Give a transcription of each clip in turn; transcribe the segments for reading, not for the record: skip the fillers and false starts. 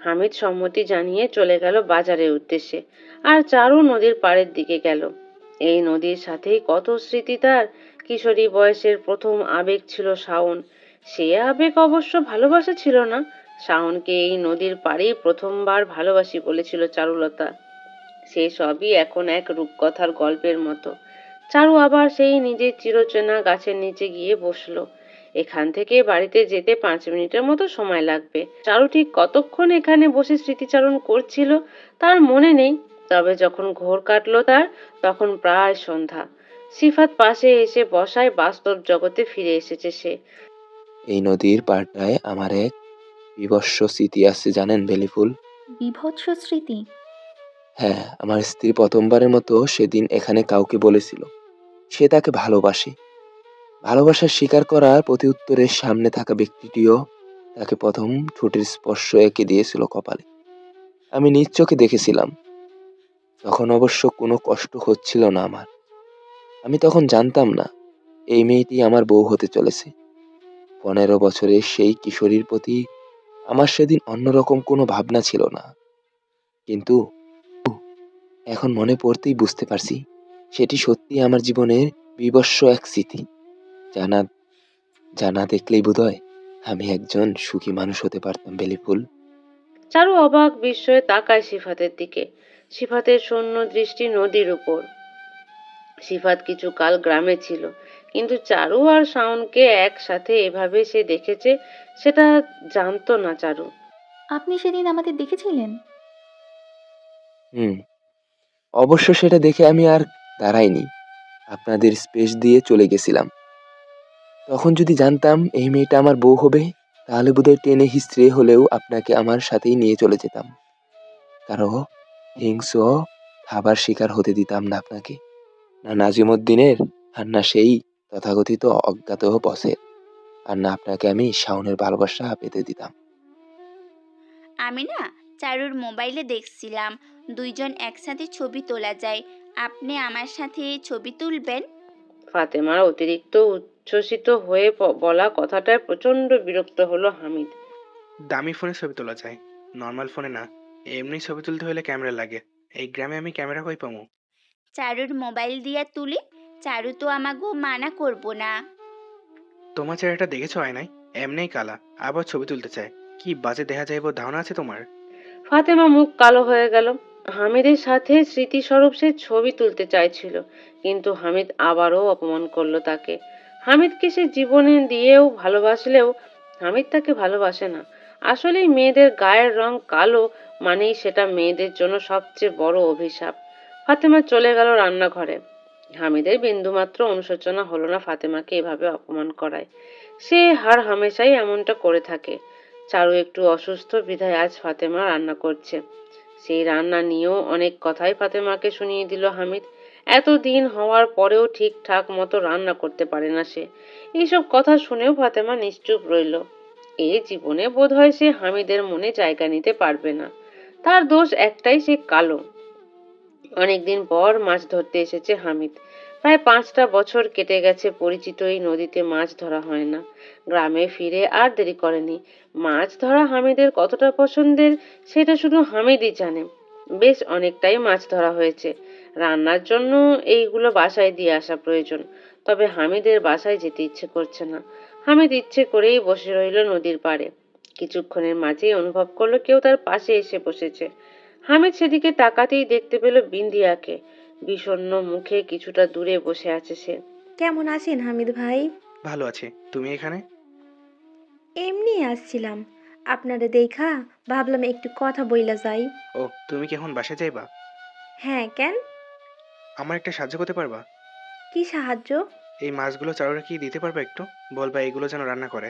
হামিদ সম্মতি জানিয়ে চলে গেল বাজারের উদ্দেশ্যে, আর চারু নদীর পাড়ের দিকে গেল। এই নদীর সাথেই কত স্মৃতি তার। কিশোরী বয়সের প্রথম আবেগ ছিল শাওন। সে আবেগ অবশ্য ভালোবাসা ছিল না। শাওনকে এই নদীর পাড়েই প্রথমবার ভালোবাসি বলেছিল চারুলতা। সে সবই এখন এক রূপকথার গল্পের মতো। চারু আবার সেই নিজের চিরচেনা গাছের নিচে গিয়ে বসলো। এখান থেকে বাড়িতে যেতে 5 মিনিটের মতো সময় লাগবে। চারু ঠিক কতক্ষণ এখানে বসে স্মৃতিচারণ করছিল তার মনে নেই, তবে যখন ঘোর কাটলো তার, তখন প্রায় সন্ধ্যা। সিফাত পাশে এসে বসায় বাস্তব জগতে ফিরে এসেছে সে। এই নদীর পাড়টায় আমার এক বিভৎস স্মৃতি আছে জানেন বেলিফুল। বিভৎস স্মৃতি? হ্যাঁ, আমার স্ত্রী প্রথমবারের মতো সেদিন এখানে কাউকে বলেছিল সে তাকে ভালোবাসে। ভালোবাসার স্বীকার করার প্রতি উত্তরে সামনে থাকা ব্যক্তিটিও তাকে প্রথম ঠোঁটের স্পর্শ এঁকে দিয়েছিল কপালে। আমি নিজ চোখে দেখেছিলাম। তখন অবশ্য কোনো কষ্ট হচ্ছিল না আমার। আমি তখন জানতাম না এই মেয়েটি আমার বউ হতে চলেছে। 15 বছরের সেই কিশোরীর প্রতি আমার সেদিন অন্যরকম কোনো ভাবনা ছিল না, কিন্তু এখন মনে পড়তেই বুঝতে পারছি সেটি সত্যি আমার জীবনের বিভৎস এক স্মৃতি। জানা জানা দেখলেই বোধহয় আমি একজন সুখী মানুষ হতে পারতাম বেলিফুল। চারু অবাক বিস্ময়ে তাকায় সিফাতের দিকে। সিফাতের শূন্য দৃষ্টি নদীর উপর। সিফাত কিছুকাল গ্রামে ছিল, কিন্তু চারু আর শাওনকে একসাথে এভাবে সে দেখেছে সেটা জানতো না চারু। আপনি সেদিন আমাদের দেখেছিলেন? হুম, অবশ্য সেটা দেখে আমি আর দাঁড়াইনি, আপনাদের স্পেস দিয়ে চলে গেছিলাম। তখন যদি জানতাম এই মেয়েটা আমার বউ হবে, তাহলে বোধহয় টেনে হিচড়ে হলেও আপনাকে আমার সাথেই নিয়ে চলে যেতাম। কারো হিংস্র খাবার শিকার হতে দিতাম না আপনাকে, না নাজিমুদ্দিনের, আর না সেই তথাকথিত অজ্ঞাত বসের, আর না আপনাকে আমি শাওনের ভালোবাসা পেতে দিতাম। আমি না চারুর মোবাইলে দেখছিলাম দুইজন একসাথে ছবি তোলা যায়। আপনি আমার সাথে ছবি তুলবেন? ফাতেমার অতিরিক্ত উচ্ছ্বসিত হয়ে বলা কথাটায় প্রচন্ড বিরক্ত হলো হামিদ। দামি ফোনে ছবি তোলা যায়, নর্মাল ফোনে না। এমনি ছবি তুলতে হলে ক্যামেরা লাগে। এই গ্রামে আমি ক্যামেরা কই পামু? চারুর মোবাইল দিয়া তুলি। চারু তো আমাগো মানা করবো না। তোমার চেহারাটা দেখেছো আয়নায়? এমনিই কালা, আবার ছবি তুলতে চায়। কি বাজে দেখা যাইব ধারণা আছে তোমার? ফাতেমা মুখ কালো হয়ে গেল। হামিদের সাথে স্মৃতিস্বরূপ সে ছবি তুলতে চাইছিল, কিন্তু হামিদ আবারও অপমান করলো তাকে। হামিদকে সে জীবনে দিয়েও ভালোবাসলেও হামিদ তাকে ভালোবাসে না। আসলেই মেয়েদের গায়ের রং কালো মানেই সেটা মেয়েদের জন্য সবচেয়ে বড় অভিশাপ। ফাতেমা চলে গেল রান্নাঘরে। হামিদের বিন্দুমাত্র অনুশোচনা হলো না ফাতেমাকে এভাবে অপমান করায়। সে হার হামেশাই এমনটা করে থাকে। চারু একটু অসুস্থ বিধায় আজ ফাতেমা রান্না করছে। সেই রান্না নিয়েও অনেক কথাই ফাতেমাকে শুনিয়ে দিল হামিদ। এতদিন হওয়ার পরেও ঠিকঠাক মতো রান্না করতে পারে না সে। এইসব কথা শুনেও ফাতেমা নিশ্চুপ রইল। এই জীবনে বোধহয় সে হামিদের মনে জায়গা নিতে পারবে না। তার দোষ একটাই, সে কালো। অনেকদিন পর মাছ ধরতে এসেছে হামিদ। প্রায় 5টা বছর কেটে গেছে পরিচিত এই নদীতে মাছ ধরা হয় না। গ্রামে ফিরে আর দেরি করেনি। মাছ ধরা হামিদের কতটা পছন্দের সেটা শুধু হামিদই জানে। বেশ অনেকটাই মাছ ধরা হয়েছে। রান্নার জন্য এইগুলো বাসায় দিয়ে আসা প্রয়োজন। তবে হামিদের বাসায় যেতে ইচ্ছে করছে না। হামিদ ইচ্ছে করেই বসে রইল নদীর পাড়ে। কিছুক্ষণের মাঝেই অনুভব করলো কেউ তার পাশে এসে বসেছে। হামিদ সেদিকে তাকাতেই দেখতে পেল বিন্দিয়াকে। বিষণ্ণ মুখে কিছুটা দূরে বসে আছে সে। কেমন আছেন হামিদ ভাই? ভালো আছে। তুমি এখানে? এমনি আসছিলাম, আপনারে দেখা ভাবলাম একটু কথা বইলা যাই। ও, তুমি কি এখন বাসায় যাইবা? হ্যাঁ, কেন? আমার একটা সাহায্য করতে পারবা? কি সাহায্য? এই মাছগুলো চারুরা কি দিতে পারবা একটু? বলবা এগুলো যেন রান্না করে।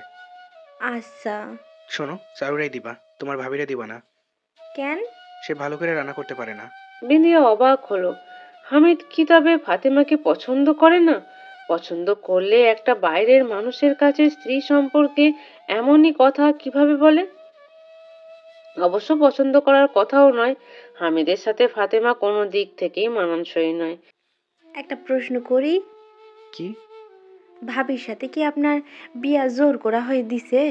আচ্ছা। শোনো, চারুরাই দিবা, তোমার ভাবিরে দিবা না। কেন? সে ভালো করে রান্না করতে পারে না। বিন্দিয়া অবাক হলো। হামিদ কি তবে ফাতেমাকে পছন্দ করে না? পছন্দ করলে একটা বাইরের মানুষের কাছে স্ত্রী সম্পর্কে এমনই কথা কিভাবে বলে? অবশ্য পছন্দ করার কথাও নয়। হামিদের সাথে ফাতেমা কোনো দিক থেকেই মানানসই নয়। একটা প্রশ্ন করি, কি? ভাবির সাথে কি আপনার বিয়া জোর করা হয়ে দিছে?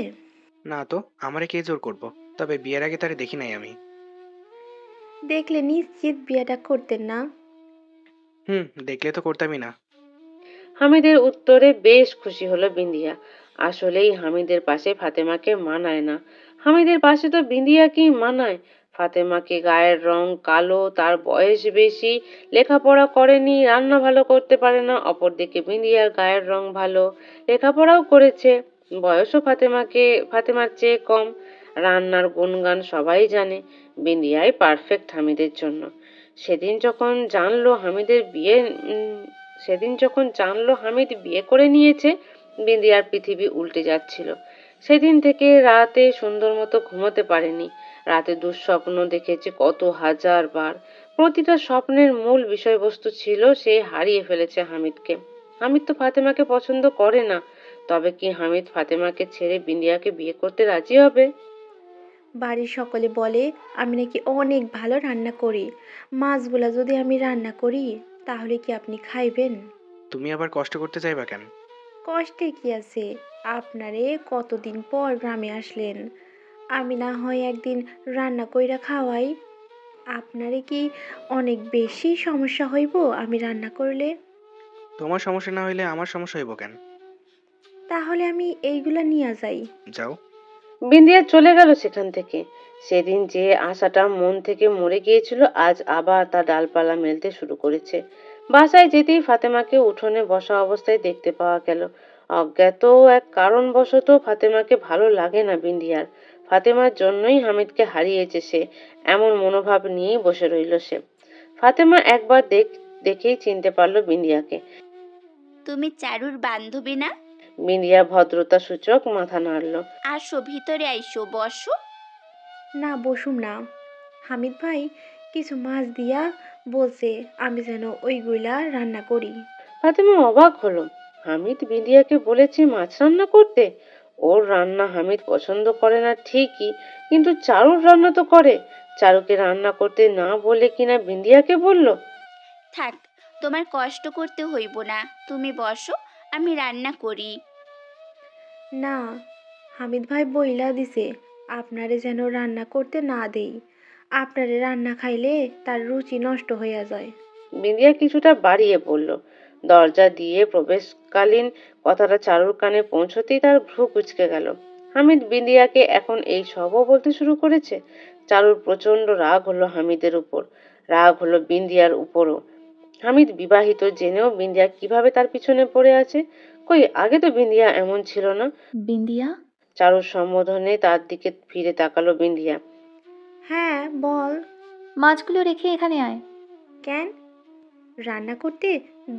না তো, আমারে কে জোর করবো? তবে বিয়ের আগে তারে দেখি নাই আমি। দেখলে নিশ্চিত বিয়েটা করতেন না? দেখলে তো করতামই না। হামিদের উত্তরে বেশ খুশি হলো বিন্দিয়া। আসলেই হামিদের পাশে ফাতেমাকে মানায় না। হামিদের পাশে তো বিন্দিয়াকেই মানায়। ফাতেমাকে গায়ের রং কালো, তার বয়স বেশি, লেখাপড়া করেনি, রান্না ভালো করতে পারে না। অপরদিকে বিন্দিয়ার গায়ের রং ভালো, লেখাপড়াও করেছে, বয়সও ফাতেমার চেয়ে কম, রান্নার গুণগান সবাই জানে। বিন্দিয়াই পারফেক্ট হামিদের জন্য। সেদিন যখন জানলো হামিদের বিয়ে উম, সেদিন যখন জানলো হামিদ বিয়ে করে নিয়েছে, বিন্দিয়ার পৃথিবী উল্টে যাচ্ছিল। সেদিন থেকে রাতে সুন্দর মতো ঘুমোতে পারেনি। রাতে দুঃস্বপ্ন দেখেছে কত হাজার বার। প্রতিটা স্বপ্নের মূল বিষয়বস্তু ছিল সে হারিয়ে ফেলেছে হামিদকে। হামিদ তো ফাতেমাকে পছন্দ করে না। তবে কি হামিদ ফাতেমাকে ছেড়ে বিন্দিয়াকে বিয়ে করতে রাজি হবে? বাড়ির সকলে বলে আমি নাকি অনেক ভালো রান্না করি। মাছগুলা যদি আমি রান্না করি তাহলে কি আপনি খাইবেন? তুমি আবার কষ্ট করতে চাইবা কেন? কষ্টে কি আছে? আপনারে কতদিন পর গ্রামে আসলেন, আমি না হয় একদিন রান্না কইরা খাওয়াই। আপনারে কি অনেক বেশি সমস্যা হইব আমি রান্না করলে? তোমার সমস্যা না হইলে আমার সমস্যা হইব কেন? তাহলে আমি এইগুলা নিয়ে যাই। যাও। বিন্দিয়া চলে গেল সেখান থেকে। সেদিন যে আশাটা মন থেকে মরে গিয়েছিল আজ আবার তা ডালপালা মেলতে শুরু করেছে। বাসায় যেতেই ফাতেমাকে উঠোনে বসা অবস্থায় দেখতে পাওয়া গেল। অজ্ঞাত এক কারণবশত ফাতেমাকে ভালো লাগে না বিন্দিয়ার। ফাতেমার জন্যই হামিদকে হারিয়েছে সে, এমন মনোভাব নিয়েই বসে রইল সে। ফাতেমা একবার দেখেই চিনতে পারলো বিন্দিয়াকে। তুমি চারুর বান্ধবী না? বিন্দিয়া ভদ্রতা সূচক মাথা নাড়ল। আসো, ভিতরে আইসো, বসো। না, বসুম না। হামিদ ভাই কিছু মাছ দিয়া বলছে আমি যেন ওইগুলা রান্না করি। ফাতেমা অবাক হলো। হামিদ বিন্দিয়াকে বলেছে মাছ রান্না করতে? ওর রান্না হামিদ পছন্দ করে না ঠিকই, কিন্তু চারুর রান্না তো করে। চারুকে রান্না করতে না বলে কিনা বিন্দিয়াকে বলল। থাক, তোমার কষ্ট করতে হইব না, তুমি বসো, আমি রান্না করি। না, হামিদ ভাই বইলা দিছে আপনারে যেন রান্না করতে না দেই। আপনারে রান্না খাইলে তার রুচি নষ্ট হইয়া যায়। বিন্দিয়া কিছুটা বাড়িয়ে বলল। দরজা দিয়ে প্রবেশকালীন কথাটা চারুর কানে পৌঁছতেই তার ভ্রু কুঁচকে গেল। হামিদ বিন্দিয়াকে এখন এই সবও বলতে শুরু করেছে। চারুর প্রচন্ড রাগ হলো হামিদের উপর, রাগ হলো বিন্দিয়ার উপরও। হামিদ বিবাহিত জেনেও বিন্দিয়া কিভাবে তার পিছনে পড়ে আছে? কই আগে তো বিন্দিয়া এমন ছিল না। বিন্দিয়া, চারুর সম্বোধনে তার দিকে ফিরে তাকালো বিন্দিয়া। হ্যাঁ, বল। মাছগুলো রেখে এখানে আয়। কেন? রান্না করতে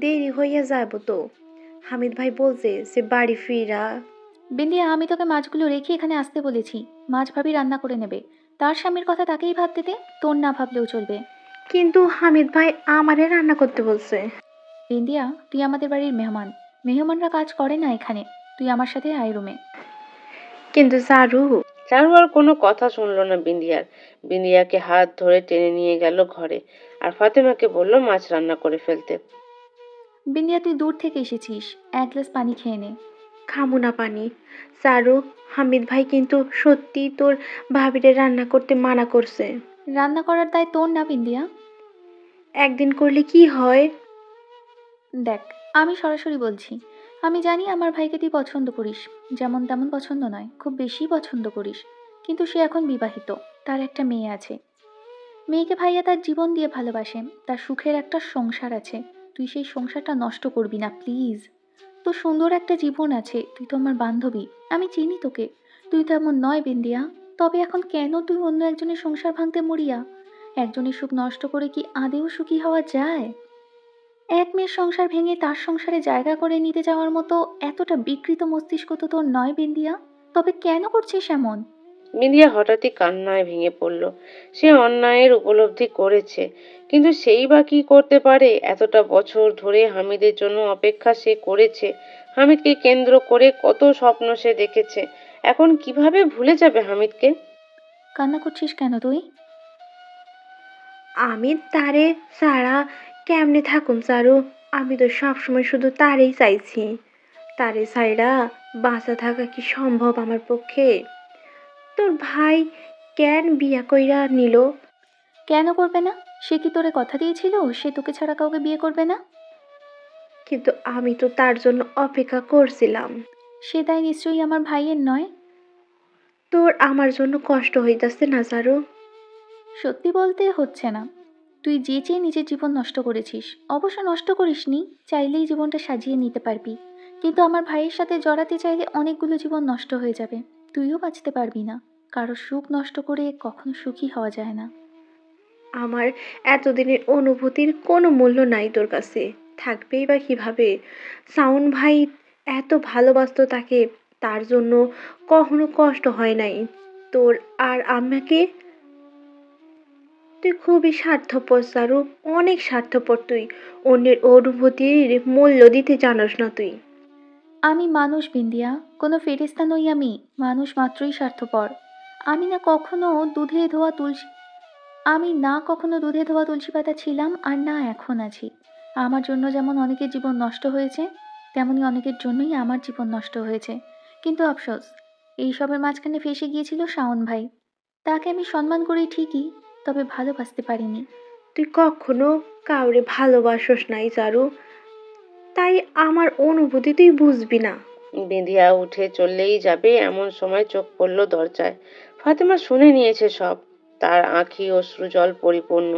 দেরি হইয়া যাব তো। হামিদ ভাই বলছে সে বাড়ি ফিরা। বিন্দিয়া, আমি তোকে মাছগুলো রেখে এখানে আসতে বলেছি। মাছ ভাবি রান্না করে নেবে। তার স্বামীর কথা তাকেই ভাবতে দে, তোর না ভাবলেও চলবে। কিন্তু হামিদ ভাই আমারে রান্না করতে বলছে। বিন্দিয়া, তুই আমাদের বাড়ির মেহমান। মেহমানরা কাজ করে না এখানে। তুই আমার সাথে আয় রুমে। কিন্তু চারু। চারু আর কোনো কথা শুনলো না বিন্দিয়ার। বিন্দিয়াকে হাত ধরে টেনে নিয়ে গেল ঘরে, আর ফাতেমাকে বলল মাছ রান্না করে ফেলতে। বিন্দিয়া, তুই দূর থেকে এসেছিস, এক গ্লাস পানি খেয়ে নে। খামু না পানি। চারু, হামিদ ভাই কিন্তু সত্যি তোর ভাবিরে রান্না করতে মানা করছে। রান্না করার দায় তোর না বিন্দিয়া। একদিন করলে কি হয়? দেখ, আমি সরাসরি বলছি, আমি জানি আমার ভাইকে তুই পছন্দ করিস। যেমন তেমন পছন্দ নয়, খুব বেশি পছন্দ করিস। কিন্তু সে এখন বিবাহিত, তার একটা মেয়ে আছে। মেয়েকে ভাইয়া তার জীবন দিয়ে ভালোবাসে, তার সুখের একটা সংসার আছে। তুই সেই সংসারটা নষ্ট করবি না প্লিজ। তোর সুন্দর একটা জীবন আছে, তুই তো আমার বান্ধবী, আমি চিনি তোকে। তুই তো এমন নয় বিন্দিয়া। তবে এখন কেন তুই অন্য একজনের সংসার ভাঙতে মরিয়া? একজনের সুখ নষ্ট করে কি আদেও সুখী হওয়া যায়? এক মেয়ের সংসার ভেঙে তার সংসারে জায়গা করে নিতে যাওয়ার মতো এতটা বিকৃত মস্তিষ্ক তো তোর নয় বিন্দিয়া। তবে কেন করছিস এমন? বিন্দিয়া হঠাৎই কান্নায় ভেঙে পড়ল। সে অন্যায়ের উপলব্ধি করেছে, কিন্তু সেই বা কি করতে পারে? এতটা বছর ধরে হামিদের জন্য অপেক্ষা সে করেছে। হামিদকে কেন্দ্র করে কত স্বপ্ন সে দেখেছে। এখন কিভাবে ভুলে যাবে হামিদকে? কান্না করছিস কেন তুই? আমি তারে ছাড়া কেমনে থাকুম চারু? আমি তো সবসময় শুধু তারেই চাইছি। তারে ছাইড়া বাঁচা থাকা কি সম্ভব আমার পক্ষে? তোর ভাই কেন বিয়া কইরা নিল? কেন করবে না? সে কি তোরে কথা দিয়েছিল সে তোকে ছাড়া কাউকে বিয়ে করবে না? কিন্তু আমি তো তার জন্য অপেক্ষা করছিলাম। সে তাই নিশ্চয়ই আমার ভাইয়ের নয়? তোর আমার জন্য কষ্ট হইতাছে না চারু? সত্যি বলতে হচ্ছে না। তুই যে চেয়ে নিজের জীবন নষ্ট করেছিস। অবশ্য নষ্ট করিসনি, চাইলেই জীবনটা সাজিয়ে নিতে পারবি। কিন্তু আমার ভাইয়ের সাথে জড়াতে চাইলে অনেকগুলো জীবন নষ্ট হয়ে যাবে। তুইও বাঁচতে পারবি না। কারো সুখ নষ্ট করে কখনো সুখী হওয়া যায় না। আমার এতদিনের অনুভূতির কোনো মূল্য নাই তোর কাছে। থাকবেই বা কিভাবে? শাওন ভাই এত ভালোবাসতো তাকে, তার জন্য কখনো কষ্ট হয় নাই। তোর আর আমাকে? তুই খুবই স্বার্থপর চারু, অনেক স্বার্থপর তুই। অন্যের অনুভূতির মূল্য দিতে জানোস না তুই। আমি মানুষ বিন্দিয়া, কোনো ফেরেশতা নই আমি। মানুষ মাত্রই স্বার্থপর। আমি না কখনো দুধে ধোয়া তুলসী আমি না কখনো দুধে ধোয়া তুলসী পাতা ছিলাম আর না এখন আছি। আমার জন্য যেমন অনেকের জীবন নষ্ট হয়েছে, তেমনি অনেকের জন্যই আমার জীবন নষ্ট হয়েছে। কিন্তু আফসোস, এইসবের মাঝখানে ফেঁসে গিয়েছিল শাওন ভাই। তাকে আমি সম্মান করি ঠিকই, তবে ভালোবাসতে পারিনি। তুই কখনো কাউরে ভালোবাসোস নাই চারু, তাই আমার অনুভূতি তুই বুঝবি না। বিঁধিয়া উঠে চললেই যাবে এমন সময় চোখ পড়ল দরজায়। ফাতেমা শুনে নিয়েছে সব। তার আঁখি অশ্রুজল পরিপূর্ণ।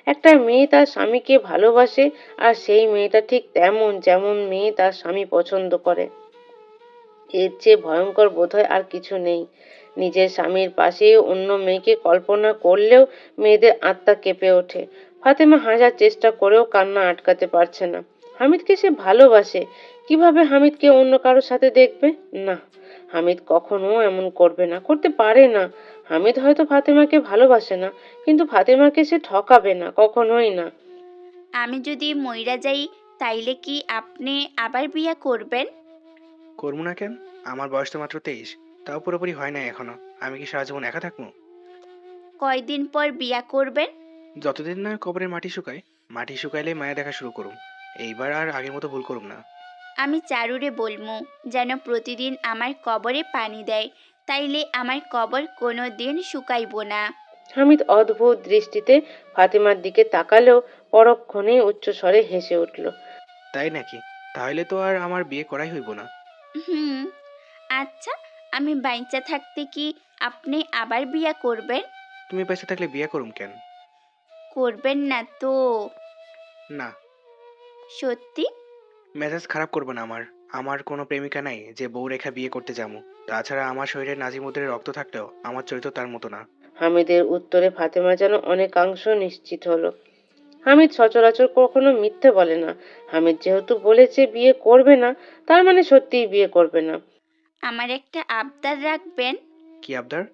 একটা মেয়ে তার স্বামীকে ভালোবাসে, আর সেই মেয়েটা ঠিক তেমন যেমন মেয়ে তার স্বামী পছন্দ করে। এর চেয়ে ভয়ঙ্কর বোধহয় আর কিছু নেই। নিজের স্বামীর পাশে অন্য মেয়েকে কল্পনা করলেও মেয়েদের আত্মা কেঁপে ওঠে। ফাতেমা হাজার চেষ্টা করেও কান্না আটকাতে পারছে না। হামিদকে সে ভালোবাসে। কিভাবে হামিদকে অন্য কারোর সাথে দেখবে? না, হামিদ কখনো এমন করবে না, করতে পারে না। হামিদ হয়তো ফাতেমাকে ভালোবাসে না, কিন্তু ফাতেমাকে সে ঠকাবে না, কখনোই না। আমি যদি মইরা যাই তাইলে কি আপনি আবার বিয়া করবেন? করবো না কেন? আমার বয়স তো মাত্র 23, তাও পুরোপুরি হয় নাই এখনো। আমি কি সারা জীবন একা থাকবো? কয়দিন পর বিয়া করবেন? যতদিন না কবরের মাটি শুকায়। মাটি শুকাইলে মায়া দেখা শুরু করুম। এইবার আর আগের মতো ভুল করুম না। আমি চারুরে বলমু যেন প্রতিদিন আমার কবরে পানি দেয়, তাইলে আমার কবর কোনো দিন শুকাইব না। হামিদ অদ্ভুত দৃষ্টিতে ফাতেমার দিকে তাকালেও পরক্ষণেই উচ্চস্বরে হেসে উঠল। তাই নাকি? তাহলে তো আর আমার বিয়ে করাই হইব না। হুম। আচ্ছা, আমি বাইচা থাকতে কি আপনি আবার বিয়া করবেন? তুমি বেঁচে থাকলে বিয়ে করুম কেন? করবেন না তো? না। সত্যি? মেজাজ খারাপ করবে না আমার। আমার কোনো প্রেমিকা নাই যে বউ রেখা বিয়ে করতে যাবো। তাছাড়া আমার শরীরে নাজিমুদ্দিনের রক্ত থাকলেও আমার চরিত্র তার মতো না। হামিদের উত্তরে ফাতেমা যেন অনেকাংশ নিশ্চিত হলো। হামিদ সচরাচর কখনো মিথ্যে বলে না। হামিদ যেহেতু বলেছে বিয়ে করবে না, তার মানে সত্যিই বিয়ে করবে না। আমার একটা আবদার রাখবেন? কি আবদার?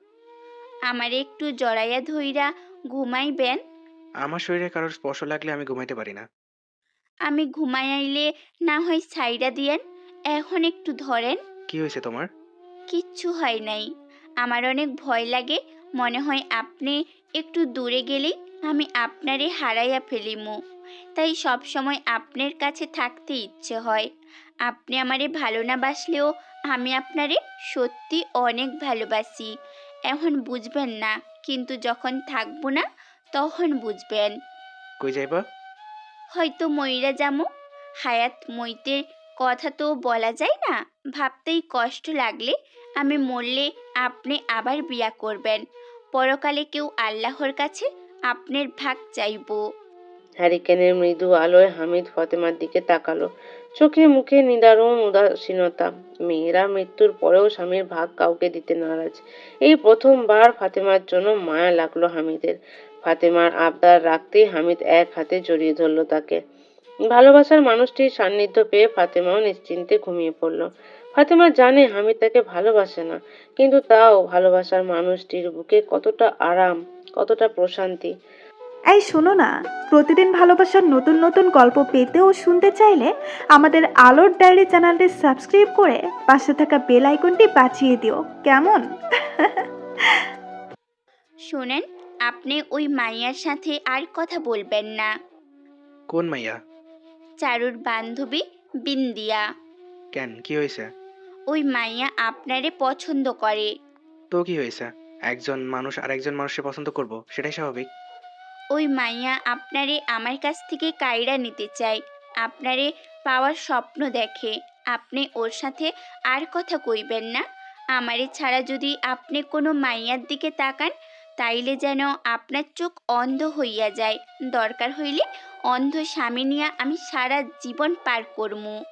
আমার একটু জড়াইয়া ধইরা ঘুমাইবেন? আমার শরীরে কারোর স্পর্শ লাগলে আমি ঘুমাইতে পারি না। আমি ঘুমাই আইলে না হয় ছাইড়া দিয়েন, এখন একটু ধরেন। কি হয়েছে তোমার? কিচ্ছু হয় নাই। আমার অনেক ভয় লাগে, মনে হয় আপনি একটু দূরে গেলেই আমি আপনারে হারাইয়া ফেলিমু। তাই সব সময় আপনার কাছে থাকতে ইচ্ছে হয়। আপনি আমারে ভালো না বাসলেও আমি আপনারে সত্যি অনেক ভালোবাসি। এখন বুঝবেন না, কিন্তু যখন থাকবো না তখন বুঝবেন। কই যাইবা? হয়তো মইরা যামু। হায়াত মইতে কথা তো বলা যায় না। ভাবতেই কষ্ট লাগলে আমি মরলে আপনি আবার বিয়া করবেন। পরকালে কেউ আল্লাহর কাছে আপনার ভাগ চাইবো। হ্যারিকেনের মৃদু আলোয় হামিদ ফাতেমার দিকে তাকালো। চোখে মুখে নিদারুণ উদাসীনতা। মেয়েরা মৃত্যুর পরেও স্বামীর ভাগ কাউকে দিতে নারাজ। এই প্রথমবার ফাতেমার জন্য মায়া লাগলো হামিদের। ফাতেমার আবদার রাখতেই হামিদ এক হাতে জড়িয়ে ধরল তাকে। ভালোবাসার মানুষটির সান্নিধ্য পেয়ে ফাতেমাও নিশ্চিন্তে ঘুমিয়ে পড়ল। ফাতেমা জানে হামিদ তাকে ভালোবাসে না, কিন্তু তাও ভালোবাসার মানুষটির বুকে কতটা আরাম, কতটা প্রশান্তি। এই শোনো না, প্রতিদিন ভালোবাসার নতুন নতুন গল্প পেতে ও শুনতে চাইলে আমাদের আলোর ডায়েরি চ্যানেলটি সাবস্ক্রাইব করে পাশে থাকা বেল আইকনটি বাজিয়ে দিও, কেমন? শোনেন, আপনি ওই মাইয়ার সাথে আর কথা বলবেন না। কোন মাইয়া? চারুর বান্ধবী বিন্দিয়া। কেন, কি হয়েছে? ওই মাইয়া আপনারে পছন্দ করে। তো কি হয়েছে? একজন মানুষ আরেকজন মানুষকে পছন্দ করব, সেটাই স্বাভাবিক। ওই মাইয়া আপনারে আমার কাছ থেকে কাইরা নিতে চায়, আপনারে পাওয়ার স্বপ্ন দেখে। আপনি ওর সাথে আর কথা কইবেন না। আমারে ছাড়া যদি আপনি কোনো মাইয়ার দিকে তাকান, তাইলে যেন আপনার চোখ অন্ধ হইয়া যায়। দরকার হইলে অন্ধ স্বামী নিয়া আমি সারা জীবন পার করমু।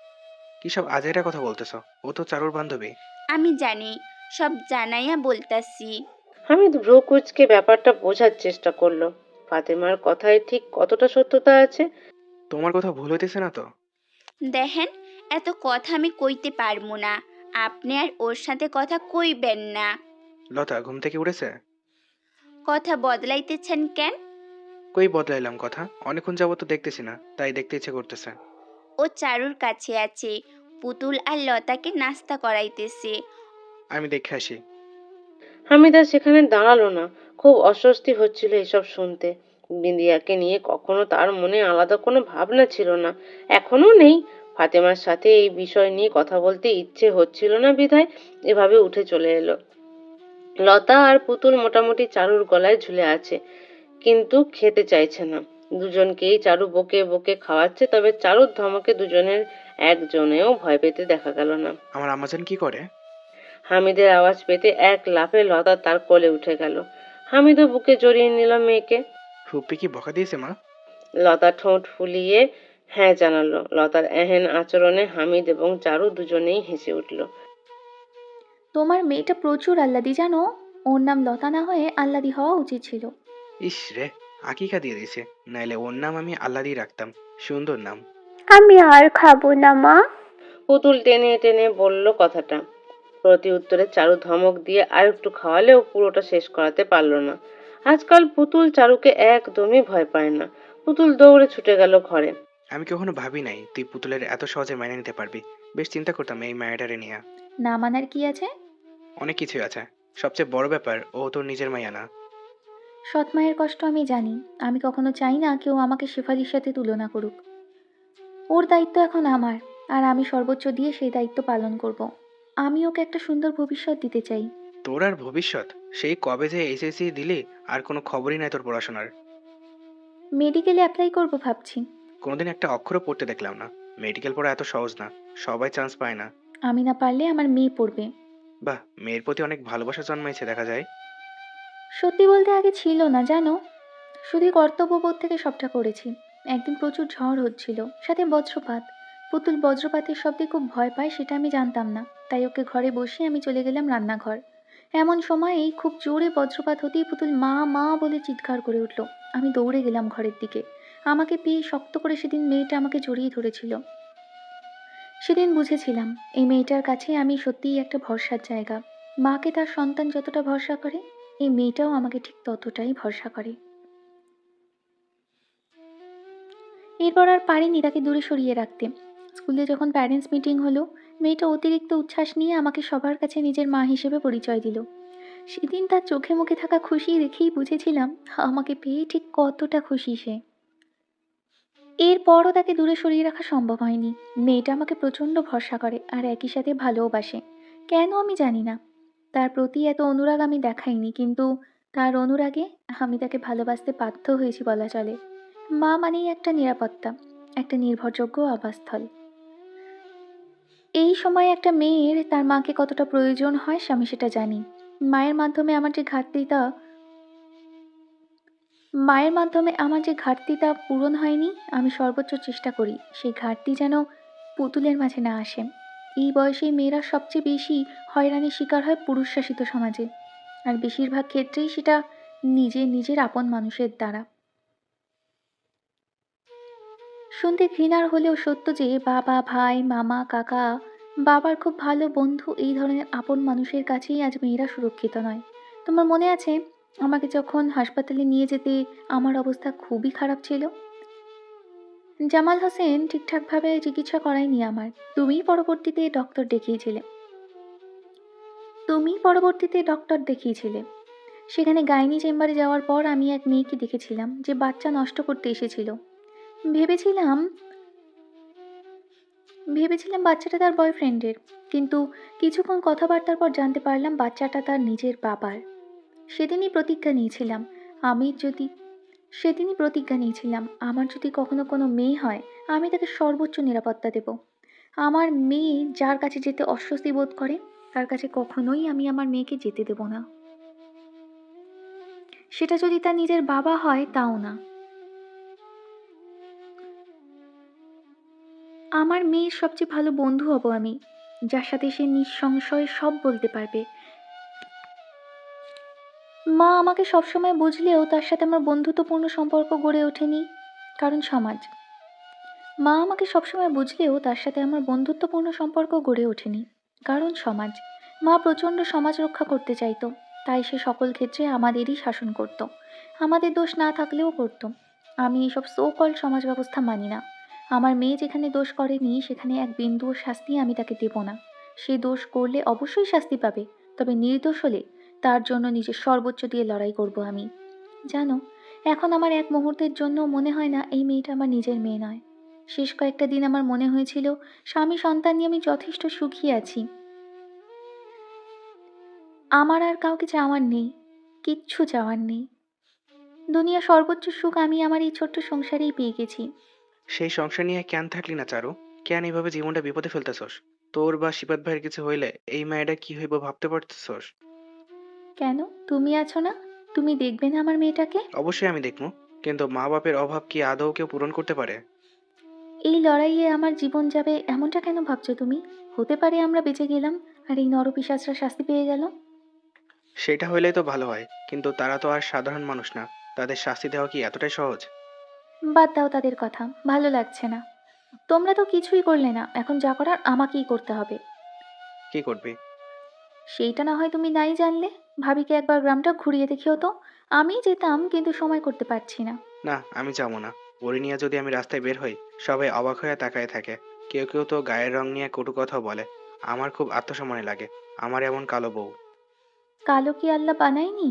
কি সব আজেরা কথা বলতেছ? ও তো চারুর বান্ধবী। আমি জানি, সব জানাইয়া বলতাছি। হামিদ ভ্রু কুঁচকে ব্যাপারটা বোঝার চেষ্টা করলো। ফাতেমার কথায় ঠিক কতটা সত্যতা আছে? তোমার কথা ভুল হইতেছে না তো? দেখেন, এত কথা আমি কইতে পারমু না। আপনি আর ওর সাথে কথা কইবেন না। লতা ঘুম থেকে উঠেছে? কথা বদলাইতেছেন কেন? কই বদলাইলাম কথা? অনেকক্ষণ যাবত তো দেখতেছি না, তাই দেখতে ইচ্ছে করতেছে। ও চারুর কাছে আছে, পুতুল আর লতাকে নাস্তা করাইতেছে। আমি দেখে আসি। হামিদ আর সেখানে দাঁড়ালো না। খুব অস্বস্তি হচ্ছিল এসব শুনতে। বিন্দিয়াকে নিয়ে কখনো তার মনে আলাদা কোনো ভাবনা ছিল না, এখনো নেই। ফাতেমার সাথে এই বিষয় নিয়ে কথা বলতে ইচ্ছে হচ্ছিল না বিধায় এভাবে উঠে চলে এলো। লতা আর পুতুল মোটামুটি চারুর গলায় ঝুলে আছে, কিন্তু খেতে চাইছে না। দুজনকেই চারু বকে বকে খাওয়াচ্ছে, তবে চারুর ধমকে দুজনের একজনেও ভয় পেতে দেখা গেল না। আমার আম্মাজান কি করে? হামিদের আওয়াজ পেতে এক লাফে লতা তার কোলে উঠে গেল। হামিদও বুকে জড়িয়ে নিল মেয়েকে। ফুপ্পি কি বকা দিয়েছে মা? লতা ঠোঁট ফুলিয়ে হ্যাঁ জানালো। লতার এহেন আচরণে হামিদ এবং চারু দুজনেই হেসে উঠল। তোমার মেয়েটা প্রচুর আহ্লাদি জানো। ওর নাম লতা না হয়ে আহ্লাদি হওয়া উচিত ছিল। ইস রে, আকিকা দিয়ে দিয়েছে। নাইলে ওর নাম আমি আল্লাদিই রাখতাম। সুন্দর নাম। আমি আর খাবো না মা। পুতুল টেনে টেনে বলল কথাটা। প্রতি উত্তরে চারু ধমক দিয়ে আর একটু খাওয়ালেও পুরোটা শেষ করাতে পারল না। আজকাল পুতুল চারুকে একদমই ভয় পায় না। পুতুল দৌড়ে ছুটে গেল ঘরে। আমি কখনো ভাবি নাই তুই পুতুলের এত সহজে মেনে নিতে পারবি। বেশ চিন্তা করতাম এই মায়াটারে নিয়ে। না মানার কি আছে? অনেক কিছুই আছে। সবচেয়ে বড় ব্যাপার, ও তোর নিজের মাইয়া না। সৎ মায়ের কষ্ট আমি জানি। আমি কখনো চাই না কেউ আমাকে শেফালির সাথে তুলনা করুক। ওর দায়িত্ব এখন আমার, আর আমি সর্বোচ্চ দিয়ে সেই দায়িত্ব পালন করব। আমি ওকে একটা সুন্দর ভবিষ্যৎ দিতে চাই। তোর আর ভবিষ্যৎ? সেই কবে যে এইচএসসি দিলি, আর কোনো খবরই নাই তোর পড়াশোনার। মেডিকেলে অ্যাপ্লাই করব ভাবছি। কোনোদিন একটা অক্ষরও পড়তে দেখলাম না। মেডিকেল পড়া এত সহজ না, সবাই চান্স পায় না। আমি না পারলে আমার মেয়ে পড়বে। বাহ, মেয়ের প্রতি অনেক ভালোবাসা জন্মাইছে দেখা যায়। সত্যি বলতে আগে ছিল না জানো। শুধু কর্তব্যবোধ থেকে সবটা করেছি। একদিন প্রচুর ঝড় হচ্ছিল, সাথে বজ্রপাত। পুতুল বজ্রপাতের শব্দে খুব ভয় পায় সেটা আমি জানতাম না, তাই ওকে ঘরে বসিয়ে আমি চলে গেলাম রান্নাঘর। এমন সময়েই খুব জোরে বজ্রপাত হতেই পুতুল মা মা বলে চিৎকার করে উঠল। আমি দৌড়ে গেলাম ঘরের দিকে। আমাকে পেয়ে শক্ত করে সেদিন মেয়েটা আমাকে জড়িয়ে ধরেছিল। সেদিন বুঝেছিলাম এই মেয়েটার কাছে আমি সত্যিই একটা ভরসার জায়গা। মাকে তার সন্তান যতটা ভরসা করে, এই মেয়েটাও আমাকে ঠিক ততটাই ভরসা করে। এরপর আর পারিনি তাকে দূরে সরিয়ে রাখতে। স্কুলে যখন প্যারেন্টস মিটিং হলো, মেয়েটা অতিরিক্ত উচ্ছ্বাস নিয়ে আমাকে সবার কাছে নিজের মা হিসেবে পরিচয় দিল। সেদিন তার চোখে মুখে থাকা খুশি দেখেই বুঝেছিলাম আমাকে পেয়ে ঠিক কতটা খুশি সে। এরপরও তাকে দূরে সরিয়ে রাখা সম্ভব হয়নি। মেয়েটা আমাকে প্রচণ্ড ভরসা করে আর একই সাথে ভালোবাসে। কেন আমি জানি না। তার প্রতি এত অনুরাগ আমি দেখাইনি, কিন্তু তার অনুরাগে আমি তাকে ভালোবাসতে বাধ্য হয়েছি বলা চলে। মা মানেই একটা নিরাপত্তা, একটা নির্ভরযোগ্য আবাসস্থল। এই সময় একটা মেয়ের তার মাকে কতটা প্রয়োজন হয় আমি সেটা জানি। মায়ের মাধ্যমে আমার যে ঘাটতিটা মায়ের মাধ্যমে আমার যে ঘাটতিটা পূরণ হয়নি, আমি সর্বোচ্চ চেষ্টা করি সেই ঘাটতি যেন পুতুলের মাঝে না আসে। এই বয়সেই মেয়েরা সবচেয়ে বেশি হয়রানির শিকার হয় পুরুষ শাসিত সমাজে, আর বেশিরভাগ ক্ষেত্রেই সেটা নিজের আপন মানুষের দ্বারা। শুনতে ঘৃণার হলেও সত্য যে বাবা, ভাই, মামা, কাকা, বাবার খুব ভালো বন্ধু এই ধরনের আপন মানুষের কাছেই আজ মেয়েরা সুরক্ষিত নয়। তোমার মনে আছে আমাকে যখন হাসপাতালে নিয়ে যেতে আমার অবস্থা খুবই খারাপ ছিল? জামাল হোসেন ঠিকঠাকভাবে চিকিৎসা করায়নি আমার। তুমি পরবর্তীতে ডক্টর দেখিয়েছিলে। সেখানে গাইনি চেম্বারে যাওয়ার পর আমি এক মেয়েকে দেখেছিলাম যে বাচ্চা নষ্ট করতে এসেছিল। ভেবেছিলাম ভেবেছিলাম বাচ্চাটা তার বয়ফ্রেন্ডের, কিন্তু কিছুক্ষণ কথাবার্তার পর জানতে পারলাম বাচ্চাটা তার নিজের বাবার। সেদিনই প্রতিজ্ঞা নিয়েছিলাম আমি যদি সেদিনই প্রতিজ্ঞা নিয়েছিলাম আমার যদি কখনো কোনো মেয়ে হয় আমি তাকে সর্বোচ্চ নিরাপত্তা দেব। আমার মেয়ে যার কাছে যেতে অস্বস্তি বোধ করে তার কাছে কখনোই আমি আমার মেয়েকে যেতে দেব না। সেটা যদি তার নিজের বাবা হয় তাও না। আমার মেয়ের সবচেয়ে ভালো বন্ধু হব আমি, যার সাথে সে নিঃসংশয়ে সব বলতে পারবে। মা আমাকে সবসময় বুঝলেও তার সাথে আমার বন্ধুত্বপূর্ণ সম্পর্ক গড়ে ওঠেনি, কারণ সমাজ। মা আমাকে সবসময় বুঝলেও তার সাথে আমার বন্ধুত্বপূর্ণ সম্পর্ক গড়ে ওঠেনি, কারণ সমাজ। মা প্রচণ্ড সমাজ রক্ষা করতে চাইতো, তাই সে সকল ক্ষেত্রে আমাদেরই শাসন করত, আমাদের দোষ না থাকলেও করত। আমি এসব সো কল্ড সমাজ ব্যবস্থা মানি না। আমার মেয়ে যেখানে দোষ করেনি সেখানে এক বিন্দুও শাস্তি আমি তাকে দেব না। সে দোষ করলে অবশ্যই শাস্তি পাবে, তবে নির্দোষ হলে তার জন্য নিজের সর্বোচ্চ দিয়ে লড়াই করব আমি। জানো, এখন আমার এক মুহূর্তের জন্য মনে হয় না এই মেয়েটা আমার নিজের মেয়ে নয়। শেষ কয়েকটা দিন আমার মনে হয়েছিল স্বামী সন্তান নিয়ে আমি যথেষ্ট সুখী আছি। আমার আর কাউকে চাওয়ার নেই, কিচ্ছু চাওয়ার নেই। দুনিয়ার সর্বোচ্চ সুখ আমি আমার এই ছোট্ট সংসারেই পেয়ে গেছি। সেই সংসার নিয়ে কেন থাকলি না চারু? কেন এইভাবে জীবনটা বিপদে ফেলতেছস? তোর বা শিপাত ভাইয়ের কিছু হইলে এই মেয়েটা কি হইব ভাবতে পারতেছস? কেন, তুমি আছো না? তুমি দেখবে না আমার মেয়েটাকে? অবশ্যই আমি দেখবো, কিন্তু মা বাপের অভাব কি আদৌ কেউ পূরণ করতে পারে? এই লড়াইয়ে আমার জীবন যাবে এমনটা কেন ভাবছো তুমি? হতে পারে আমরা বেঁচে গেলাম আর এই নরপিশাচরা শাস্তি পেয়ে গেল। সেটা হইলেই তো ভালো হয়, কিন্তু তারা তো আর সাধারণ মানুষ না। তাদের শাস্তি দেওয়া কি এতটাই সহজ? বাদ দাও তাদের কথা, ভালো লাগছে না। তোমরা তো কিছুই করলে না, এখন যা করার আমাকেই করতে হবে। কি করবি? সেইটা না হয় তুমি নাই জানলে। ভাবিকে একবার গ্রামটা ঘুরিয়ে দেখিও তো। আমি যেতাম কিন্তু সময় করতে পারছি না। না, আমি যাবো না। ওরে নিয়ে যদি আমি রাস্তায় বের হই, সবাই অবাক হয়ে তাকায় থাকে। কেউ কেউ তো গায়ের রং নিয়ে কটু কথাও বলে। আমার খুব আত্মসম্মানী লাগে আমার এমন কালো বউ। কালো কি আল্লাহ বানায়নি?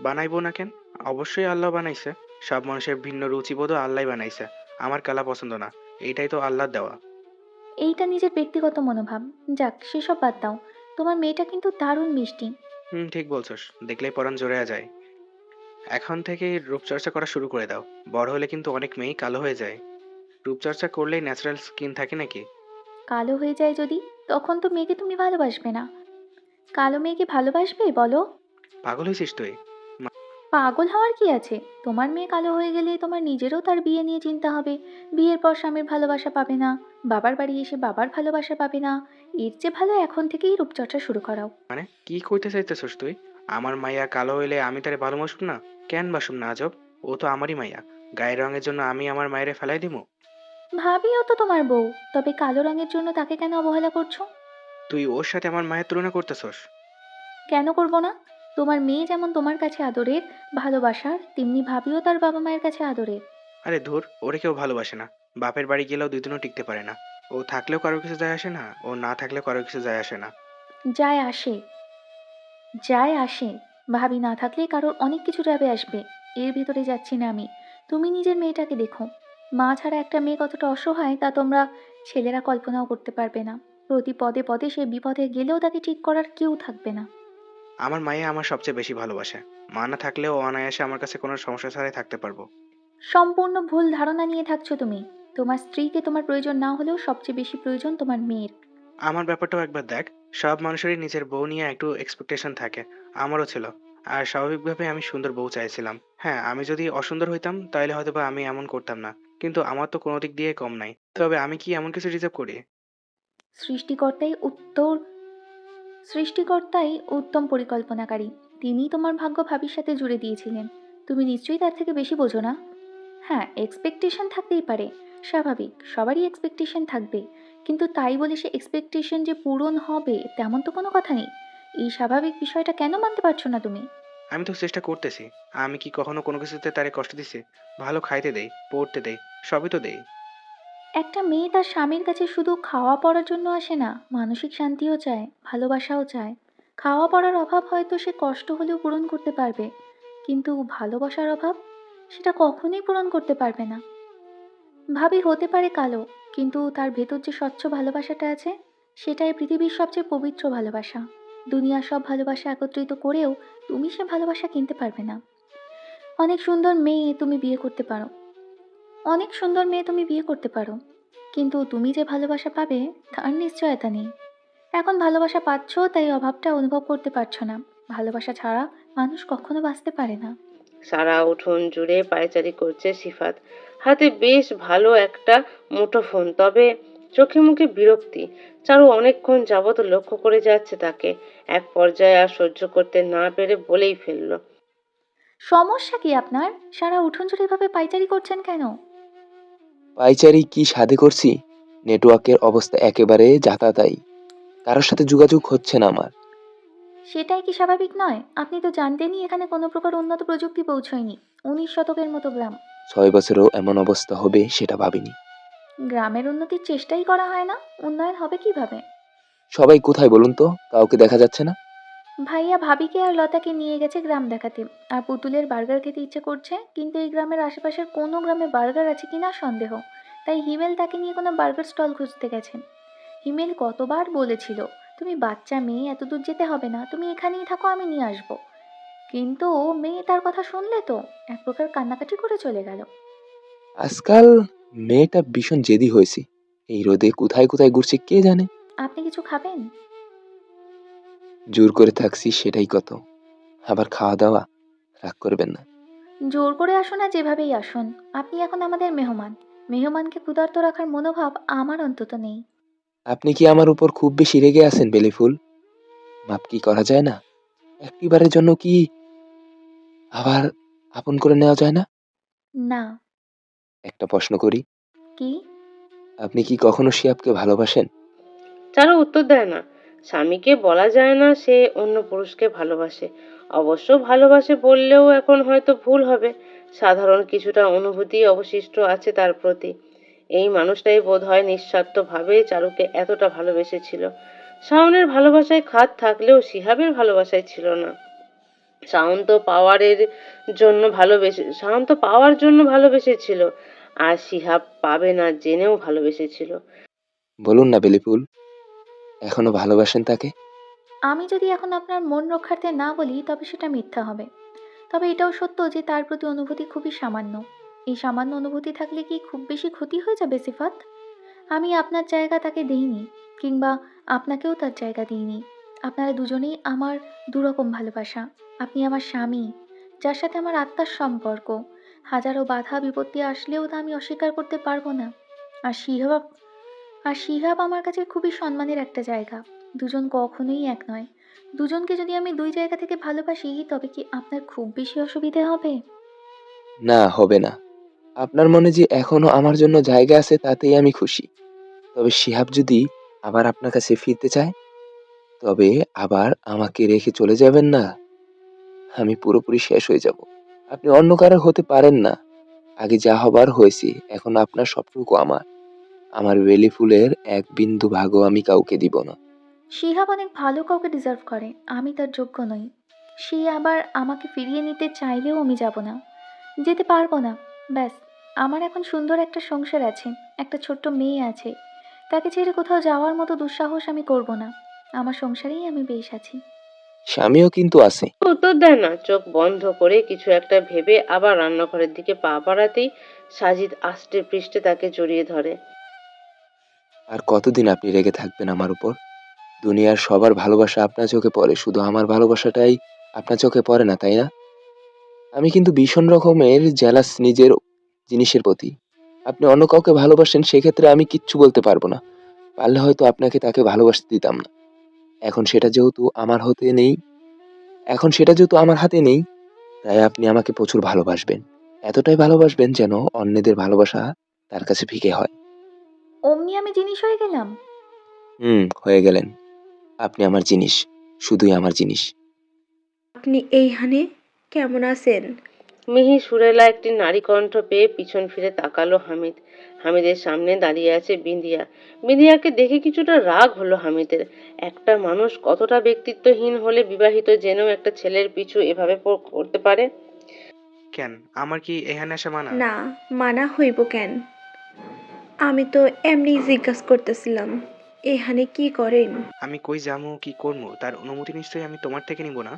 বানাইবো না কেন? অবশ্যই আল্লাহ বানাইছে। সব মানুষের ভিন্ন রুচিবোধও আল্লাহ বানাইছে। আমার কালা পছন্দ না। এইটাই তো আল্লাহর দেওয়া। এইটা নিজের ব্যক্তিগত মনোভাব। যাক, সেসব বাদ দাও। তোমার মেয়েটা কিন্তু দারুণ মিষ্টি। হুম, ঠিক বলছস। দেখলেই পরাণ জোড়ায়া যায়। এখন থেকেই রূপচর্চা করা শুরু করে দাও। বড় হলে কিন্তু অনেক মেয়েই কালো হয়ে যায়। রূপচর্চা করলেই ন্যাচারাল স্কিন থাকে নাকি? কালো হয়ে যায় যদি, তখন তো মেয়েকে তুমি ভালোবাসবে না। কালো মেয়েকে ভালোবাসবে বলো? পাগল হয়েছিস তুই? পাগল হওয়ার কি আছে? তোমার মেয়ে কালো হয়ে গেলে তোমার নিজেরও তার বিয়ে নিয়ে চিন্তা হবে। বিয়ের পর স্বামীর ভালোবাসা পাবে না, বাবার বাড়ি এসে বাবার ভালোবাসা পাবে না। এর চেয়ে ভালো এখন থেকেই রূপচর্চা শুরু করাও। মানে কি কইতে চাইতেছস তুই? আমার মাইয়া কালো হইলে আমি তারে ভালোবাসুম না? কেন বাসুম না আজব? ও তো আমারই মাইয়া। গায়ের রঙের জন্য আমি আমার মায়েরে ফেলাই দিমু? ভাবিও তো তোমার বউ, তবে কালো রঙের জন্য তাকে কেন অবহেলা করছো? তুই ওর সাথে আমার মায়ের তুলনা করতেছস? কেন করব না? তোমার মেয়ে যেমন তোমার কাছে আদরের, ভালোবাসার, তেমনি ভাবিও তার বাবা মায়ের কাছে আদরের। আরে ধুর, ওরে কেউ ভালোবাসে না। বাপের বাড়ি গেলেও ২ দিনও টিকতে পারে না। ও থাকলেও কারো কিছু যায় আসে না, ও না থাকলেও কারো কিছু যায় আসে না। যায় আসে, যায় আসে। ভাবি না থাকলে কারোর অনেক কিছু যাবে আসবে। এর ভিতরে যাচ্ছি না আমি। তুমি নিজের মেয়েটাকে দেখো। মা ছাড়া একটা মেয়ে কতটা অসহায় তা তোমরা ছেলেরা কল্পনাও করতে পারবে না। প্রতি পদে পদে সে বিপদে গেলেও তাকে ঠিক করার কেউ থাকবে না। আমার মাইয়া আমার সবচেয়ে বেশি ভালোবাসে। মা না থাকলেও অনায়াসে আমার কাছে কোনো সমস্যা ছাড়াই থাকতে পারবো। সম্পূর্ণ ভুল ধারণা নিয়ে থাকছো তুমি। তোমার স্ত্রীকে তোমার প্রয়োজন না হলেও সবচেয়ে বেশি প্রয়োজন তোমার মেয়ের। আমার ব্যাপারটাও একবার দেখ। সব মানুষেরই নিজের বউ নিয়ে একটু এক্সপেকটেশন থাকে। আমারও ছিল। আর স্বাভাবিকভাবে আমি সুন্দর বউ চাইছিলাম। হ্যাঁ, আমি যদি অসুন্দর হইতাম তাহলে হয়তোবা আমি এমন করতাম না। কিন্তু আমার তো কোনো দিক দিয়ে কম নাই। তবে আমি কি এমন কিছু ডিজার্ভ করি? সৃষ্টিকর্তাই উত্তর সৃষ্টিকর্তাই উত্তম পরিকল্পনাকারী। তিনিই তোমার ভাগ্য ভাবির সাথে জুড়ে দিয়েছিলেন। তুমি নিশ্চয়ই তার থেকে বেশি বোঝো না? হ্যাঁ, এক্সপেকটেশন থাকতেই পারে। স্বাভাবিক, সবারই এক্সপেকটেশন থাকবে। কিন্তু তাই বলে সে এক্সপেকটেশন যে পূরণ হবে তেমন তো কোনো কথা নেই। এই স্বাভাবিক বিষয়টা কেন মানতে পারছো না তুমি? আমি তো চেষ্টা করতেছি। আমি কি কখনো কোনো কিছুতে তারে কষ্ট দিছি? ভালো খাইতে দেই, পড়তে দেই, সবই তো দেই। একটা মেয়ে তার স্বামীর কাছে শুধু খাওয়া পড়ার জন্য আসে না, মানসিক শান্তিও চায়, ভালোবাসাও চায়। খাওয়া পড়ার অভাব হয়তো সে কষ্ট হলেও পূরণ করতে পারবে, কিন্তু ভালোবাসার অভাব সেটা কখনোই পূরণ করতে পারবে না। ভাবি হতে পারে কালো, কিন্তু তার ভেতর যে স্বচ্ছ ভালোবাসাটা আছে সেটাই পৃথিবীর সবচেয়ে পবিত্র ভালোবাসা। দুনিয়ার সব ভালোবাসা একত্রিত করেও তুমি সে ভালোবাসা কিনতে পারবে না। অনেক সুন্দর মেয়ে তুমি বিয়ে করতে পারো, অনেক সুন্দর মেয়ে তুমি বিয়ে করতে পারো, কিন্তু তুমি যে ভালোবাসা পাবে তার নিশ্চয়তা নেই। এখন ভালোবাসা পাচ্ছ তাই অভাবটা অনুভব করতে পারছো না। ভালোবাসা ছাড়া মানুষ কখনো বাঁচতে পারে না। সারা উঠোন জুড়ে পায়চারি করছে সিফাত। হাতে বেশ ভালো একটা মুঠোফোন, তবে চোখে মুখে বিরক্তি। চারু অনেকক্ষণ যাবত লক্ষ্য করে যাচ্ছে তাকে। এক পর্যায়ে আর সহ্য করতে না পেরে বলেই ফেলল, সমস্যা কি আপনার? সারা উঠোন জুড়ে এভাবে পাইচারি করছেন কেন? পাইচারি কি সাধে করছি? নেটওয়ার্কের অবস্থা একেবারে যাতাতাই। কারোর সাথে যোগাযোগ হচ্ছে না আমার। সেটাই কি স্বাভাবিক নয়? আপনি তো জানতেনই এখানে কোনো প্রকার উন্নত প্রযুক্তি পৌঁছয়নি। 19 শতকের মতো গ্রাম। 6 বছরেও এমন অবস্থা হবে সেটা ভাবিনি। গ্রামের উন্নতির চেষ্টাই করা হয় না, উন্নয়ন হবে কিভাবে? সবাই কোথায় বলুন তো? কাউকে দেখা যাচ্ছে না। ভাইয়া ভাবিকে আর লতাকে নিয়ে গেছে গ্রাম দেখাতে। আর পুতুলের বার্গার খেতে ইচ্ছে করছে, কিন্তু এই গ্রামের আশেপাশের কোনো গ্রামে বার্গার আছে কিনা সন্দেহ। তাই হিমেল তাকে নিয়ে কোনো বার্গার স্টল খুঁজতে গেছেন। হিমেল কতবার বলেছিল, তুমি বাচ্চা মেয়ে, এত দূর যেতে হবে না, তুমি এখানেই থাকো, আমি নিয়ে আসবো। কিন্তু মেয়ে তার কথা শুনলে তো এক প্রকার কান্নাকাটি করে চলে গেল। আজকাল মেয়েটা ভীষণ জেদি হয়েছে। এই রোদে কোথায় কোথায় ঘুরছে কে জানে। আপনি কিছু খাবেন? জোর করে থাকছি সেটাই কত। আবার খাওয়া দাওয়া, রাগ করবেন না। জোর করে আসুন আর যেভাবেই আসুন, আপনি এখন আমাদের মেহমান। মেহমানকে ক্ষুধার্ত রাখার মনোভাব আমার অন্তত নেই। আপনি কি আমার উপর খুব বেশি রেগে আছেন বেলি ফুল? মাপ কি করা যায় না? একটিবারের জন্য কি আবার আপন করে নেওয়া যায় না? না। একটা প্রশ্ন করি, কি? আপনি কি কখনো শিহাবকে ভালোবাসেন? চারু উত্তর দেয় না। স্বামীকে বলা যায় না সে অন্য পুরুষকে ভালোবাসে। অবশ্য ভালোবাসে বললেও এখন হয়তো ভুল হবে। সাধারণ কিছুটা অনুভূতি অবশিষ্ট আছে তার প্রতি। এই মানুষটাই বোধহয় নিঃস্বার্থভাবে চারুকে এতটা ভালোবেসেছিল। শাওনের ভালোবাসায় খাদ থাকলেও শিহাবের ভালোবাসায় ছিল না। শাওন তো পাওয়ার জন্য ভালোবেসেছিল, আর শিহাব পাবে না জেনেও ভালোবেসেছিল। বলুন না বেলি ফুল, এখনো ভালোবাসেন তাকে? আমি যদি এখন আপনার মন রক্ষার্থে না বলি তবে সেটা মিথ্যা হবে। তবে এটাও সত্য যে তার প্রতি অনুভূতি খুবই সামান্য। এই সামান্য অনুভূতি থাকলে কি খুব বেশি ক্ষতি হয়ে যাবে সিফাত? আমি আপনার জায়গা তাকে দিইনি, কিংবা আপনাকেও তার জায়গা দিইনি। আপনারা দুজনেই আমার দুরকম ভালোবাসা। আপনি আমার স্বামী, যার সাথে আমার আত্মার সম্পর্ক। হাজারো বাধা বিপত্তি আসলেও তা আমি অস্বীকার করতে পারবো না। আর শিহাব আর শিহাব আমার কাছে খুবই সম্মানের একটা জায়গা। দুজন কখনোই এক নয়। দুজনকে যদি আমি দুই জায়গা থেকে ভালোবাসি তবে কি আপনার খুব বেশি অসুবিধে হবে? না, হবে না। আপনার মনে যে এখনো আমার জন্য জায়গা আছে তাতেই আমি খুশি। তবে শিহাব যদি আবার আপনার কাছে ফিরতে চায়, তবে আবার আমাকে রেখে চলে যাবেন না। আমি পুরোপুরি শেষ হয়ে যাব। আপনি অন্য কারো হতে পারেন না। আগে যা হবার হয়েছে, এখন আপনার সবটুকু আমার। আমার বেলি ফুলের এক বিন্দু ভাগও আমি কাউকে দিব না। শিহাব অনেক ভালো কাউকে ডিজার্ভ করে, আমি তার যোগ্য নই। সে আবার আমাকে ফিরিয়ে নিতে চাইলেও আমি যাব না, যেতে পারবো না। ব্যাস, আমার এখন সুন্দর একটা সংসার আছে, একটা ছোট্ট মেয়ে আছে। তাকে ছেড়ে কোথাও যাওয়ার মতো দুঃসাহস আমি করব না। আমার সংসারেই আমি বেশ আছি। স্বামীও কিন্তু আছে। উত্তর দেয় না। চোখ বন্ধ করে কিছু একটা ভেবে আবার রান্নাঘরের দিকে পা বাড়াতেই সাজিদ আষ্টে পৃষ্ঠে তাকে জড়িয়ে ধরে। আর কতদিন আপনি রেগে থাকবেন আমার উপর? দুনিয়ার সবার ভালোবাসা আপনার চোখে পড়ে, শুধু আমার ভালোবাসাটাই আপনার চোখে পড়ে না, তাই না? আমি কিন্তু ভীষণ রকমের জেলাস নিজের জিনিসের প্রতি। আপনি অন্য কাউকে ভালোবাসেন, সেক্ষেত্রে আমি কিচ্ছু বলতে পারবো না। পারলে হয়তো আপনাকে তাকে ভালোবাসতে দিতাম না। এখন সেটা যেহেতু আমার হতে নেই, এখন সেটা যেহেতু আমার হাতে নেই, তাই আপনি আমাকে প্রচুর ভালোবাসবেন। এতটাই ভালোবাসবেন যেন অন্যদের ভালোবাসা তার কাছে ফিকে হয়। অমনি আমি জিনিস হয়ে গেলাম? হয়ে গেলেন। আপনি আমার জিনিস, শুধুই আমার জিনিস। আপনি এইখানে কেমন আছেন? মিহি সুরেলা একটি নারী কণ্ঠ পেয়ে পিছন ফিরে তাকালো হামিদ। হামিদের সামনে দাঁড়িয়ে আছে বিন্দিয়া। বিন্দিয়াকে দেখে কিছুটা রাগ হলো হামিদের। একটা মানুষ কতটা ব্যক্তিত্বহীন হলে বিবাহিত জেনেও একটা ছেলের পিছু এভাবে করতে পারে। কেন? আমার কি এখানে আসা মানা? না, মানা হইব কেন? আমি তো এমনি জিজ্ঞাসা করতেছিলাম। এখানে কি করেন? আমি কই যামু, কি করমু তার অনুমতি নিশ্চয়ই আমি তোমার থেকে নিব না?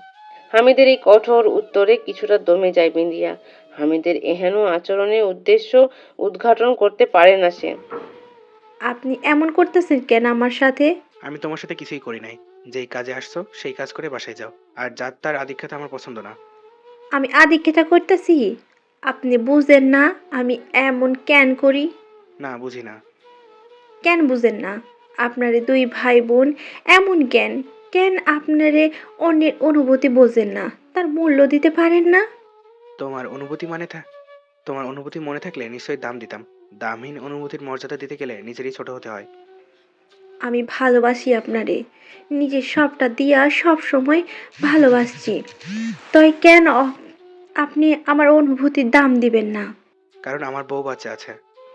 হামিদের এই কঠোর উত্তরে কিছুটা দমে যায় বিন্দিয়া। হামিদের এহেন আচরণের উদ্দেশ্য উদ্ঘাটন করতে পারে না সে। আপনি এমন করতেছেন কেন আমার সাথে? আমি তোমার সাথে কিছুই করি নাই। যেই কাজে আসছো সেই কাজ করে বাসায় যাও। আর যার তার আধিক্যতা আমার পছন্দ না। আমি আদিক্ষেতা করতেছি? আপনি বুঝেন না আমি এমন কেন করি? না, বুঝি না। কেন বুঝেন না? আপনারে দুই ভাই বোন এমন কেন? কেন আপনারে অন্যের অনুভূতি বোঝেন না? তার মূল্য দিতে পারেন না? তোমার অনুভূতি মানে তোমার অনুভূতি মনে থাকলে নিশ্চয়ই দাম দিতাম। দামহীন অনুভূতির মর্যাদা দিতে গেলে নিজেরই ছোট হতে হয়। আমি ভালোবাসি আপনারে। নিজের সবটা দিয়া সব সময় ভালোবাসছি। তাই কেন আপনি আমার অনুভূতির দাম দিবেন না? কারণ আমার বউ বাচ্চা আছে।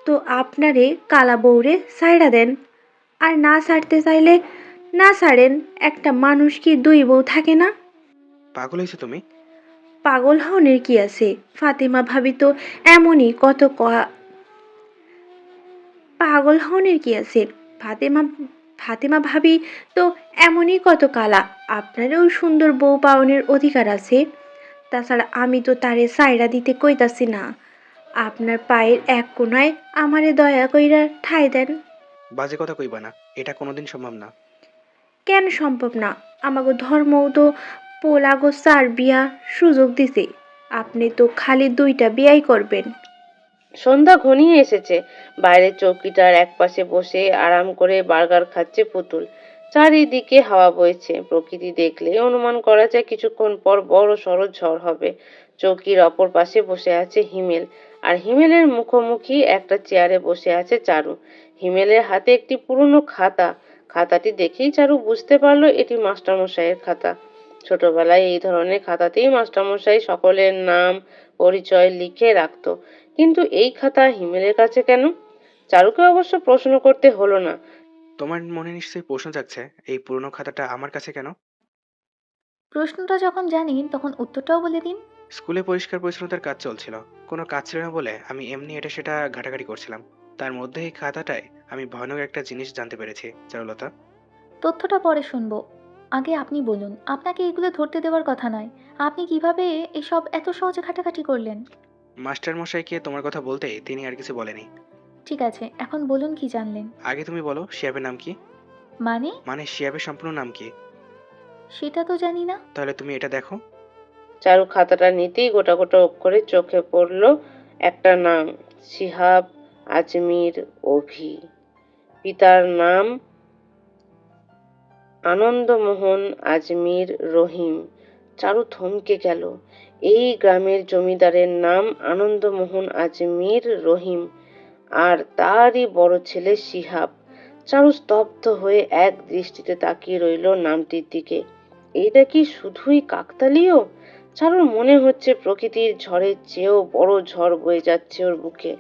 তো আপনারে কালা বউরে ছাইড়া দেন। আর না ছাড়তে চাইলে না ছাড়েন। একটা মানুষ কি দুই বউ থাকে না? পাগল হয়েছো তুমি? পাগল হওনের কি আছে? ফাতেমা ভাবি তো এমনই পাগল হওনের কি আছে? ফাতেমা ফাতেমা ভাবি তো এমনই কত কালা। আপনারও সুন্দর বউ পাওনের অধিকার আছে। তাছাড়া আমি তো তারে সাইরা দিতে কইতাছি না। আপনার পায়ের এক কোণায় আমারে দয়া কইরা ঠাঁই দেন। বাজে কথা কইবা না। এটা কোনোদিন সম্ভব না। কেন সম্ভব না? আমাগো ধর্মও তো পোলাগো ৪ বিয়া সুযোগ দিছে। আপনি তো খালি ২টা বিয়াই করবেন। সন্ধ্যা ঘনিয়ে এসেছে। বাইরের চৌকিটার একপাশে বসে আরাম করে বার্গার খাচ্ছে পুতুল। চারিদিকে হাওয়া বইছে। প্রকৃতি দেখলে অনুমান করা যায় কিছুক্ষণ পর বড় সড় ঝড় হবে। চৌকির অপর পাশে বসে আছে হিমেল, আর হিমেলের মুখোমুখি একটা চেয়ারে বসে আছে চারু। হিমেলের হাতে একটি পুরনো খাতা। খাতাটি দেখেই চারু বুঝতে পারল এটি মাস্টারমশাইয়ের খাতা। ছোটবেলায় এই ধরনের খাতাতেই মাস্টারমশাই সকলের নাম পরিচয় লিখে রাখতো। কিন্তু এই খাতা হিমেলের কাছে কেন? চারুকে অবশ্য প্রশ্ন করতে হলো না। তোমার মনে নিশ্চয়ই প্রশ্ন জাগছে, এই পুরনো খাতাটা আমার কাছে কেন? প্রশ্নটা যখন জানেন তখন উত্তরটাও বলে দিন। স্কুলে পরিষ্কার পরিচ্ছন্নতার কাজ চলছিল। কোনো কাজ ছিল না বলে আমি এমনি এটা সেটা ঘাটাঘাটি করছিলাম। তার মধ্যে এই খাতাটায় আমি ভয়ানক একটা জিনিস জানতে পেরেছি, চারুলতা। তথ্যটা পরে শুনবো। আগে আপনি বলুন, আপনাকে এগুলো ধরতে দেওয়ার কথা নয়। আপনি কিভাবে এসব এত সহজে ঘাটাঘাটি করলেন? মাস্টার মশাইকে তোমার কথা বলতেই তিনি আর কিছু বলেনি। ঠিক আছে, এখন বলুন কি জানলেন। আগে তুমি বলো, শিয়াবের নাম কি? মানে? মানে শিয়াবের সম্পূর্ণ নাম কি? সেটা তো জানি না। তাহলে তুমি এটা দেখো। চারু খাতাটা নিতেই গোটা গোটা অক্ষরে চোখে পড়ল একটা নাম, শিহাব আজমির অভি। পিতার নাম আনন্দমোহন আজমির রহিম। চারু থমকে গেল। এই গ্রামের জমিদারের নাম আনন্দমোহন আজমির রহিম, আর তারই বড় ছেলে শিহাব। চারু স্তব্ধ হয়ে এক দৃষ্টিতে তাকিয়ে রইল নামটির দিকে। এইটা কি শুধুই কাকতালীয়? চারুর মনে হচ্ছে প্রকৃতির ঝড়ের চেয়েও বড় ঝড় বয়ে যাচ্ছে ওর বুকে।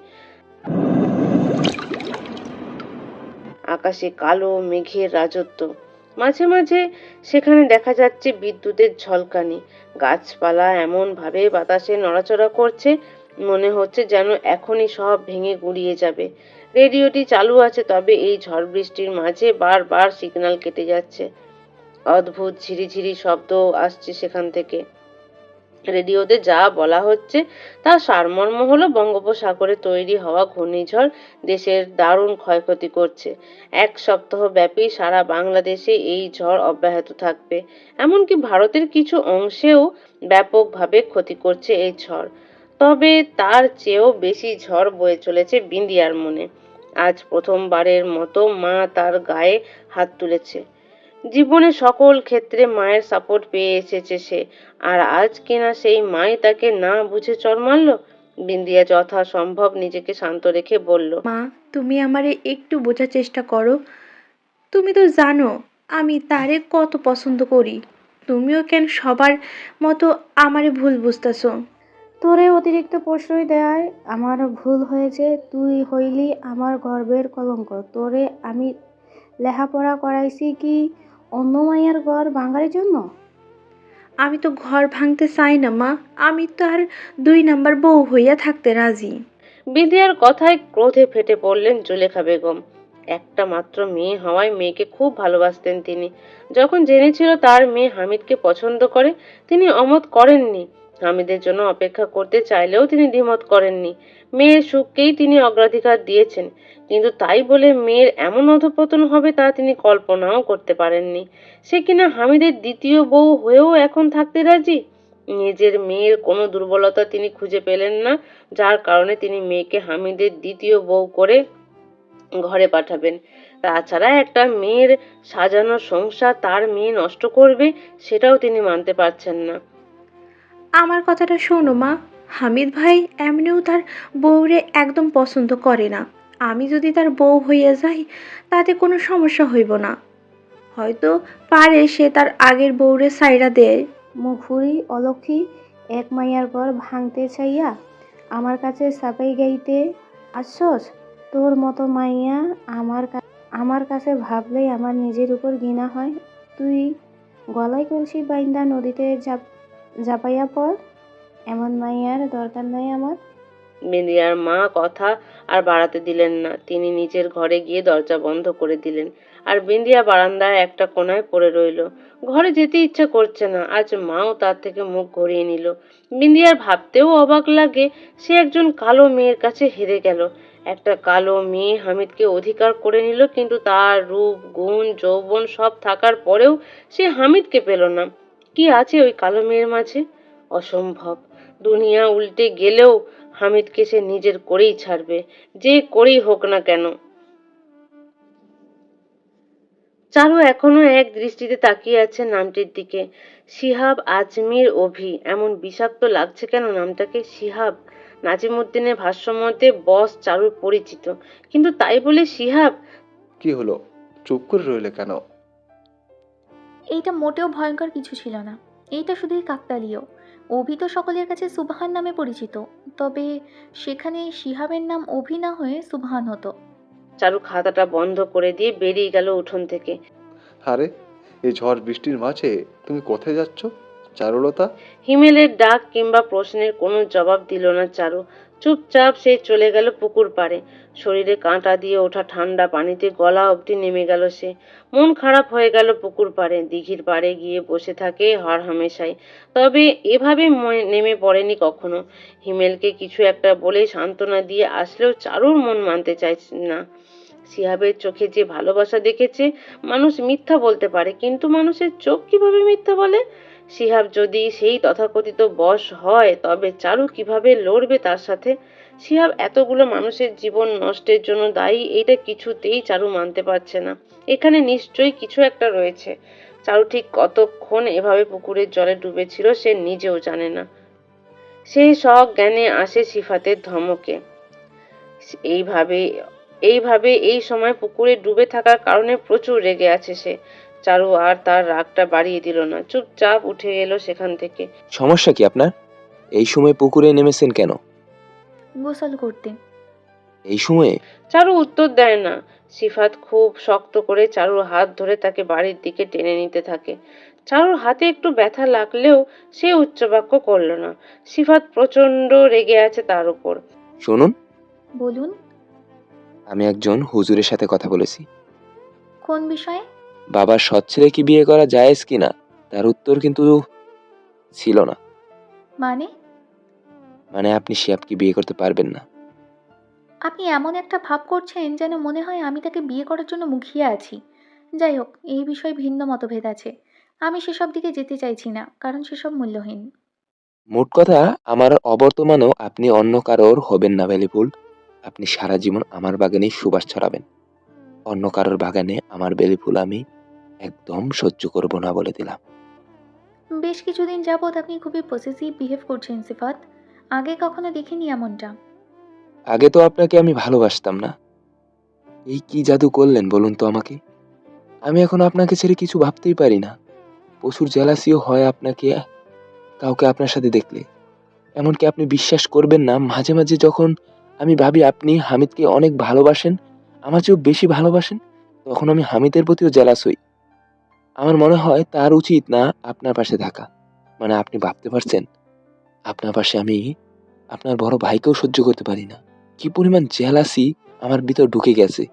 আকাশে কালো মেঘের রাজত্ব। মাঝে মাঝে সেখানে দেখা যাচ্ছে বিদ্যুতের ঝলকানি। গাছপালা এমন ভাবে বাতাসে নড়াচড়া করছে, মনে হচ্ছে যেন এখনই সব ভেঙে গুড়িয়ে যাবে। রেডিওটি চালু আছে, তবে এই ঝড় বৃষ্টির মাঝে বারবার সিগন্যাল কেটে যাচ্ছে। অদ্ভুত ঝিরিঝিরি শব্দ আসছে সেখান থেকে। রেডিওতে যা বলা হচ্ছে তার সারমর্ম হলো বঙ্গোপসাগরে তৈরি হওয়া ঘূর্ণিঝড় দেশের দারুণ ক্ষয়ক্ষতি করছে। ১ সপ্তাহ ব্যাপী সারা বাংলাদেশে এই ঝড় অব্যাহত থাকবে। এমনকি ভারতের কিছু অংশেও ব্যাপকভাবে ক্ষতি করছে এই ঝড়। তবে তার চেয়েও বেশি ঝড় বয়ে চলেছে বিন্দিয়ার মনে। আজ প্রথমবারের মতো মা তার গায়ে হাত তুলেছে। জীবনে সকল ক্ষেত্রে মায়ের সাপোর্ট পেয়ে এসেছে সে, আর আজ কিনা সেই মাই তাকে না বুঝে চড় মারল। বিন্দিয়া যথাসম্ভব নিজেকে শান্ত রেখে বলল, মা, তুমি আমারে একটু বোঝার চেষ্টা করো। তুমি তো জানো আমি তারে কত পছন্দ করি। তুমিও কেন সবার মতো আমারে ভুল বুঝতাছো? তোরে অতিরিক্ত প্রশ্রয় দেওয়ায় আমার ভুল হয়েছে। তুই হইলি আমার গর্বের কলঙ্ক। তোরে আমি লেখাপড়া করাইছি কি অন্য মাইয়ার ঘর ভাঙার জন্য? আমি তো ঘর ভাঙতে চাই না মা। আমি তো আর ২ নাম্বার বউ হইয়া থাকতে রাজি। বিন্দিয়ার কথায় ক্রোধে ফেটে পড়লেন জুলেখা বেগম। একটা মাত্র মেয়ে হওয়ায় মেয়েকে খুব ভালোবাসতেন তিনি। যখন জেনেছিল তার মেয়ে হামিদকে পছন্দ করে, তিনি অমত করেননি। হামিদের জন্য অপেক্ষা করতে চাইলেও তিনি দ্বিমত করেননি। মেয়ের সুখকেই তিনি অগ্রাধিকার দিয়েছেন, কিন্তু তাই বলে মেয়ের এমন অধঃপতন হবে তা তিনি কল্পনাও করতে পারেননি। সে কিনা হামিদের দ্বিতীয় বউ হয়েও এখন থাকতে রাজি। নিজের মেয়ের কোনো দুর্বলতা তিনি খুঁজে পেলেন না, যার কারণে তিনি মেয়েকে হামিদের দ্বিতীয় বউ করে ঘরে পাঠাবেন। তাছাড়া একটা মেয়ের সাজানো সংসার তার মেয়ে নষ্ট করবে, সেটাও তিনি মানতে পারছেন না। আমার কথাটা শোনো মা, হামিদ ভাই এমনিও তার বউরে একদম পছন্দ করে না। আমি যদি তার বউ হইয়া যাই তাতে কোনো সমস্যা হইব না। হয়তো পারে সে তার আগের বউরে সাইরা দেয়। মুখুরি অলক্ষী এক মাইয়ার ঘর ভাঙতে চাইয়া আমার কাছে সাপাই গাইতে আসছস? তোর মতো মাইয়া আমার কাছে ভাবলেই আমার নিজের উপর ঘৃণা হয়। তুই গলায় কলসি বাইন্দা নদীতে ঝাঁপাইয়া পড়। এমন মাইয়ার দরকার নাই আমার। বিন্দিয়ার মা কথা আর বাড়াতে দিলেন না। তিনি নিজের ঘরে গিয়ে দরজা বন্ধ করে দিলেন, আর বিন্দিয়া বারান্দায় একটা কোণায় পড়ে রইল। ঘরে যেতে ইচ্ছা করছে না। আজ মাও তার থেকে মুখ ঘুরিয়ে নিল। বিন্দিয়ার ভাবতেও অবাক লাগে, সে একজন কালো মেয়ের কাছে হেরে গেল। একটা কালো মেয়ে হামিদকে অধিকার করে নিল, কিন্তু তার রূপ, গুণ, যৌবন সব থাকার পরেও সে হামিদকে পেল না। কি আছে ওই কালো মেয়ের মাঝে? অসম্ভব। দুনিয়া উল্টে গেলেও হামিদকে সে নিজের করেই ছাড়বে, যে করেই হোক না কেন। চারু এখনো এক দৃষ্টিতে তাকিয়ে আছে নামটির দিকে। শিহাব আজমির অভি, এমন বিষাক্ত লাগছে কেন নামটাকে? শিহাব। নাজিমুদ্দিনের ভাষ্যমতে বস চারুর পরিচিত, কিন্তু তাই বলে শিহাব? কি হলো, চুপ করে রইলে কেন? এইটা মোটেও ভয়ঙ্কর কিছু ছিল না। এইটা শুধুই কাকতালীয়। অভি তো সকলের কাছে সুবহান নামে পরিচিত, তবে সেখানে শিহাবের নাম অভি না হয়ে সুবহান হতো। চারু খাতাটা বন্ধ করে দিয়ে বেরিয়ে গেল উঠোন থেকে। আরে, এই ঝড় বৃষ্টির মাঝে তুমি কোথায় যাচ্ছ চারুলতা? হিমেলের ডাক কিংবা প্রশ্নের কোনো জবাব দিল না চারু। চুপচাপ সে চলে গেল পুকুর পাড়ে। শরীরে কাঁটা দিয়ে ওঠা ঠান্ডা পানিতে গলা অবধি নেমে গেল সে। মন খারাপ হয়ে গেল পুকুর পাড়ে। দিঘির পাড়ে গিয়ে বসে থাকে হর হামেশাই, তবে এভাবে নেমে পড়েনি কখনো। হিমেলকে কিছু একটা বলে সান্ত্বনা দিয়ে আসলেও চারুর মন মানতে চাইছে না। শিহাবের চোখে যে ভালোবাসা দেখেছে, মানুষ মিথ্যা বলতে পারে, কিন্তু মানুষের চোখ কিভাবে মিথ্যা বলে? শিহাব যদি সেই তথাকথিত বশ হয়, তবে চারু কিভাবে লড়বে তার সাথে? শিহাব এতগুলো মানুষের জীবন নষ্টের জন্য দায়ী, এটা কিছুতেই চারু মানতে পারছে না। এখানে নিশ্চয়ই কিছু একটা রয়েছে। চারু ঠিক কতক্ষণ এভাবে পুকুরের জলে ডুবেছিল সে নিজেও জানে না। সেই সজ্ঞানে আসে সিফাতের ধমকে। এইভাবে এইভাবে এই সময় পুকুরে ডুবে থাকার কারণে প্রচুর রেগে আছে সে। চারু আর তার রাগটা বাড়িয়ে দিল না, চুপচাপ উঠে এলো সেখান থেকে। সমস্যা কি আপনার? এই সময় পুকুরে নেমেছেন কেন? গোসল করতে। এই সময়ে? চারু উত্তর দেয় না। সিফাত খুব শক্ত করে চারুর হাত ধরে তাকে বাড়ির দিকে টেনে নিতে থাকে। চারুর হাতে একটু ব্যথা লাগলেও সে উচ্চবাক্য করল না। সিফাত প্রচন্ড রেগে আছে তার উপর। শুনুন, বলুন। আমি একজন হুজুরের সাথে কথা বলেছি। কোন বিষয়ে? বাবার সৎ ছেলে কি বিয়ে করা জায়েজ কিনা, তার উত্তর কিন্তু ছিল না। মানে আপনি শিহাবকে বিয়ে করতে পারবেন না। আপনি এমন একটা ভাব করছেন যেন মনে হয় আমি তাকে বিয়ে করার জন্য মুখিয়ে আছি। যাই হোক, এই বিষয়ে ভিন্ন মতভেদ আছে। আমি সেসব দিকে যেতে চাইছি না, কারণ সেসব মূল্যহীন। মোট কথা, আমার অবর্তমানেও আপনি অন্য কারোর হবেন না বেলিফুল। আপনি সারা জীবন আমার বাগানেই সুবাস ছড়াবেন। অন্য কারোর বাগানে আমার বেলিফুল আমি একদম সহ্য করব না, বলে দিলাম। বেশ কিছুদিন যাবৎ আপনি খুবই পসেসিভ বিহেভ করছেন সিফাত। আগে কখনো দেখিনি এমনটা। আগে তো আপনাকে আমি ভালোবাসতাম না। এই কি জাদু করলেন বলুন তো আমাকে? আমি এখন আপনাকে ছেড়ে কিছু ভাবতেই পারি না। প্রচুর জেলাসিও হয় আপনাকে কাউকে আপনার সাথে দেখলে। এমনকি আপনি বিশ্বাস করবেন না, মাঝে মাঝে যখন আমি ভাবি আপনি হামিদকে অনেক ভালোবাসেন, আমার চেয়েও বেশি ভালোবাসেন, তখন আমি হামিদের প্রতিও জেলাস হই। আমার মনে হয় তার উচিত না আপনার পাশে থাকা। মানে আপনি ভাবতে পারছেন, আপনার পাশে আমি আপনার বড় ভাইকেও সহ্য করতে পারি না। কি পরিমাণ জেলাসি আমার ভিতর ঢুকে গেছে।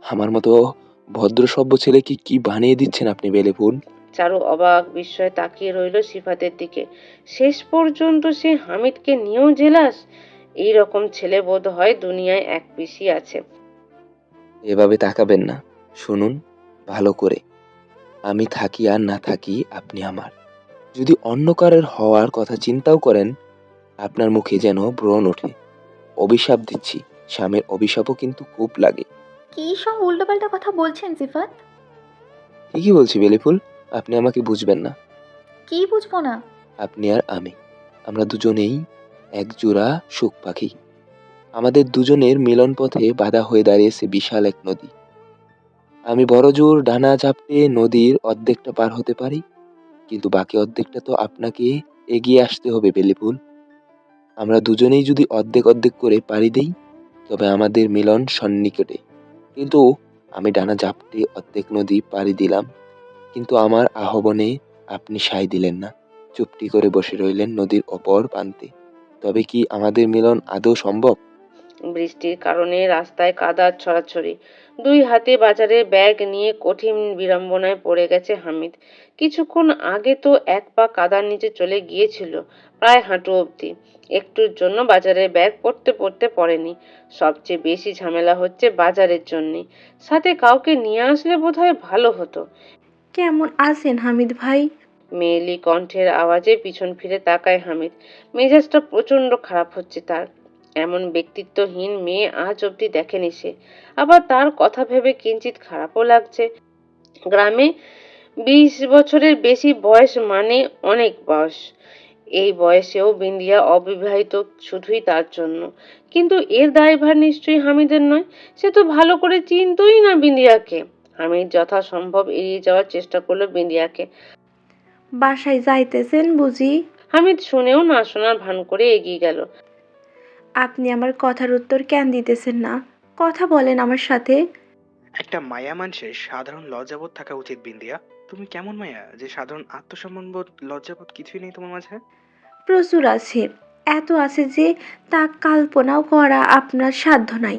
আমার মতো ভদ্রসভ্য ছেলেকে কি বানিয়ে দিচ্ছেন আপনি বেলেফুল? চারু অবাক বিস্ময়ে তাকিয়ে রইল সিফাতের দিকে। শেষ পর্যন্ত সে হামিদকে নিয়েও জেলাস? এই রকম ছেলে বোধ হয় দুনিয়ায় এক পিসি আছে। এভাবে তাকাবেন না। শুনুন ভালো করে। আমি থাকি আর না থাকি আপনি আমার। যদি অন্য কারোর হওয়ার কথা চিন্তাও করেন, আপনার মুখে যেন ব্রণ ওঠে। অভিশাপ দিচ্ছি, স্বামীর অভিশাপও কিন্তু খুব লাগে। কী সব উল্টোপাল্টা কথা বলছেন সিফাত? ঠিকই বলছি বেলিফুল, আপনি আমাকে বুঝবেন না। কি বুঝবো না? আপনি আর আমি, আমরা দুজনেই এক জোড়া সুখ পাখি। আমাদের দুজনের মিলন পথে বাধা হয়ে দাঁড়িয়েছে বিশাল এক নদী। আমি বড়জোর ডানা ঝাপটে নদীর অর্ধেকটা পার হতে পারি, কিন্তু বাকি অর্ধেকটা তো আপনাকে এগিয়ে আসতে হবে বেলিফুল। আমরা দুজনেই যদি অর্ধেক অর্ধেক করে পাড়ি দেই, তবে আমাদের মিলন সন্নিকটে। কিন্তু আমি ডানা ঝাপটে অর্ধেক নদী পাড়ি দিলাম, কিন্তু আমার আহ্বানে আপনি সায় দিলেন না। চুপটি করে বসে রইলেন নদীর অপর প্রান্তে। তবে কি আমাদের মিলন আদৌ সম্ভব? বৃষ্টির কারণে রাস্তায় কাদার ছড়াছড়ি। দুই হাতে বাজারের ব্যাগ নিয়ে কঠিন বিড়ম্বনায় পড়ে গেছে হামিদ। কিছুক্ষণ আগে তো এক পা কাদার নিচে চলে গিয়েছিল, প্রায় হাঁটু অবধি। একটুর জন্য বাজারের ব্যাগ পড়তে পড়তে পড়েনি। সবচেয়ে বেশি ঝামেলা হচ্ছে বাজারের জন্যে। সাথে কাউকে নিয়ে আসলে বোধহয় ভালো হতো। কেমন আছেন হামিদ ভাই? মেয়েলি কণ্ঠের আওয়াজে পিছন ফিরে তাকায় হামিদ। মেজাজটা প্রচন্ড খারাপ হচ্ছে তার। এমন ব্যক্তিত্বহীন মেয়ে আজ অবধি দেখেনি সে। আবার তার কথা ভেবে কিঞ্চিত খারাপও লাগছে। গ্রামে 20 বছরের বেশি বয়স মানে অনেক বয়স। এই বয়সেও বিন্দিয়া অবিবাহিত শুধুই তার জন্য। কিন্তু এর দায়ভার নিশ্চয়ই হামিদের নয়। সে তো ভালো করে চিনতই না বিন্দিয়াকে। হামিদ যথাসম্ভব এড়িয়ে যাওয়ার চেষ্টা করলো বিন্দিয়াকে। বাসায় যাইতেছেন বুঝি? হামিদ শুনেও না শোনার ভান করে এগিয়ে গেল। আপনি আমার কথার উত্তর কেন দিতেছেন না? কথা বলেন আমার সাথে। একটা মায়া মানুষের সাধারণ লজ্জাবোধ থাকা উচিত বিন্দিয়া। তুমি কেমন মায়া যে সাধারণ আত্মসম্মানবোধ লজ্জাবোধ কিছুই নেই তোমার মাঝে? প্রচুর আছে। এত আছে যে তা কল্পনাও করা আপনার সাধ্য নাই।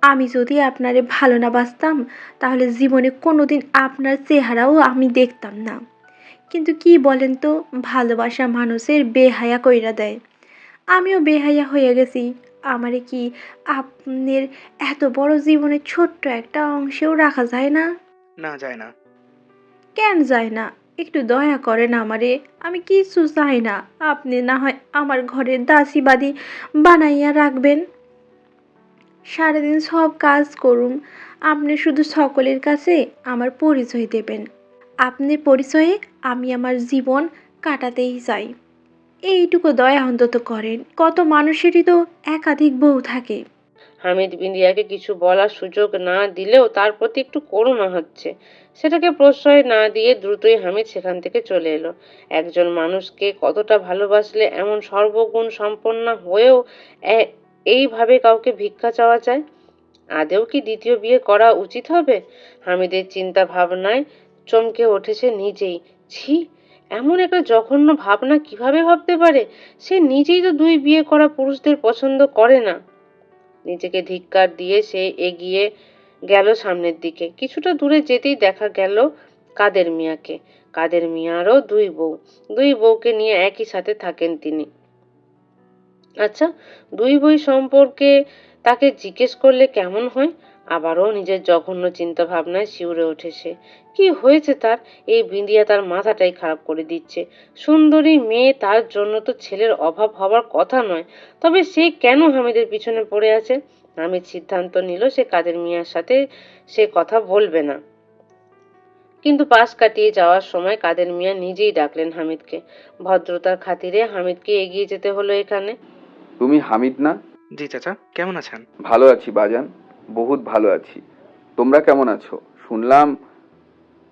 আমি যদি আপনারে ভালো না বাসতাম, তাহলে জীবনে কোনোদিন আপনার চেহারাও আমি দেখতাম না। কিন্তু কি বলেন তো, ভালোবাসা মানুষের বেহায়া কইরা দেয়। আমিও বেহায়া হয়ে গেছি। আমারে কি আপনার এত বড় জীবনের ছোট্ট একটা অংশেও রাখা যায় না? না, যায় না। কেন যায় না? একটু দয়া করেন আমারে। আমি কিছু চাই না। আপনি না হয় আমার ঘরের দাসীবাদী বানাইয়া রাখবেন। সারাদিন সব কাজ করুম। আপনি শুধু সকলের কাছে আমার পরিচয় দেবেন। আপনার পরিচয়ে আমি আমার জীবন কাটাতেই চাই। এইটুকু দয়া অন্তত করেন। কত মানুষেরই তো একাধিক বউ থাকে। হামিদ বিন্দিয়াকে কিছু বলার সুযোগ না দিলেও তার প্রতি একটু করুণা হচ্ছে। সেটাকে প্রশ্রয় না দিয়ে দ্রুতই হামিদ সেখান থেকে চলে এলো। একজন মানুষকে কতটা ভালোবাসলে এমন সর্বগুণ সম্পন্ন হয়েও এইভাবে কাউকে ভিক্ষা চাওয়া যায়? আদেও কি দ্বিতীয় বিয়ে করা উচিত হবে? হামিদের চিন্তা ভাবনায় চমকে উঠেছে নিজেই। ছি, এমন একটা জঘন্য ভাবনা কিভাবে ভাবতে পারে? সে নিজেই তো 2 বিয়ে করা পুরুষদের পছন্দ করে না। নিজেকে ধিক্কার দিয়ে সে এগিয়ে গেল সামনের দিকে। কিছুটা দূরে যেতেই দেখা গেল কাদের মিয়াকে। কাদের মিয়ারও 2 বউ। 2 বউকে নিয়ে একই সাথে থাকেন তিনি। আচ্ছা, 2 বই সম্পর্কে তাকে জিজ্ঞেস করলে কেমন হয়? আবারও নিজের জঘন্য চিন্তা ভাবনায় শিউরে ওঠে সে। কি হয়েছে তার? এই বিন্দিয়া তার মাথাটাই খারাপ করে দিচ্ছে। সুন্দরী মেয়ে, তার জন্য তো ছেলের অভাব হবার কথা নয়। তবে সে কেন হামিদের পিছনে পড়ে আছে? হামিদ সিদ্ধান্ত নিল সে কাদের মিয়ার সাথে সে কথা বলবে না। কিন্তু পাশ কাটিয়ে যাওয়ার সময় কাদের মিয়া নিজেই ডাকলেন হামিদকে। ভদ্রতার খাতিরে হামিদকে এগিয়ে যেতে হলো এখানে। তুমি হামিদ না? জি চাচা, কেমন আছেন? ভালো আছি বাজান, বহুত ভালো আছি। তোমরা কেমন আছো? শুনলাম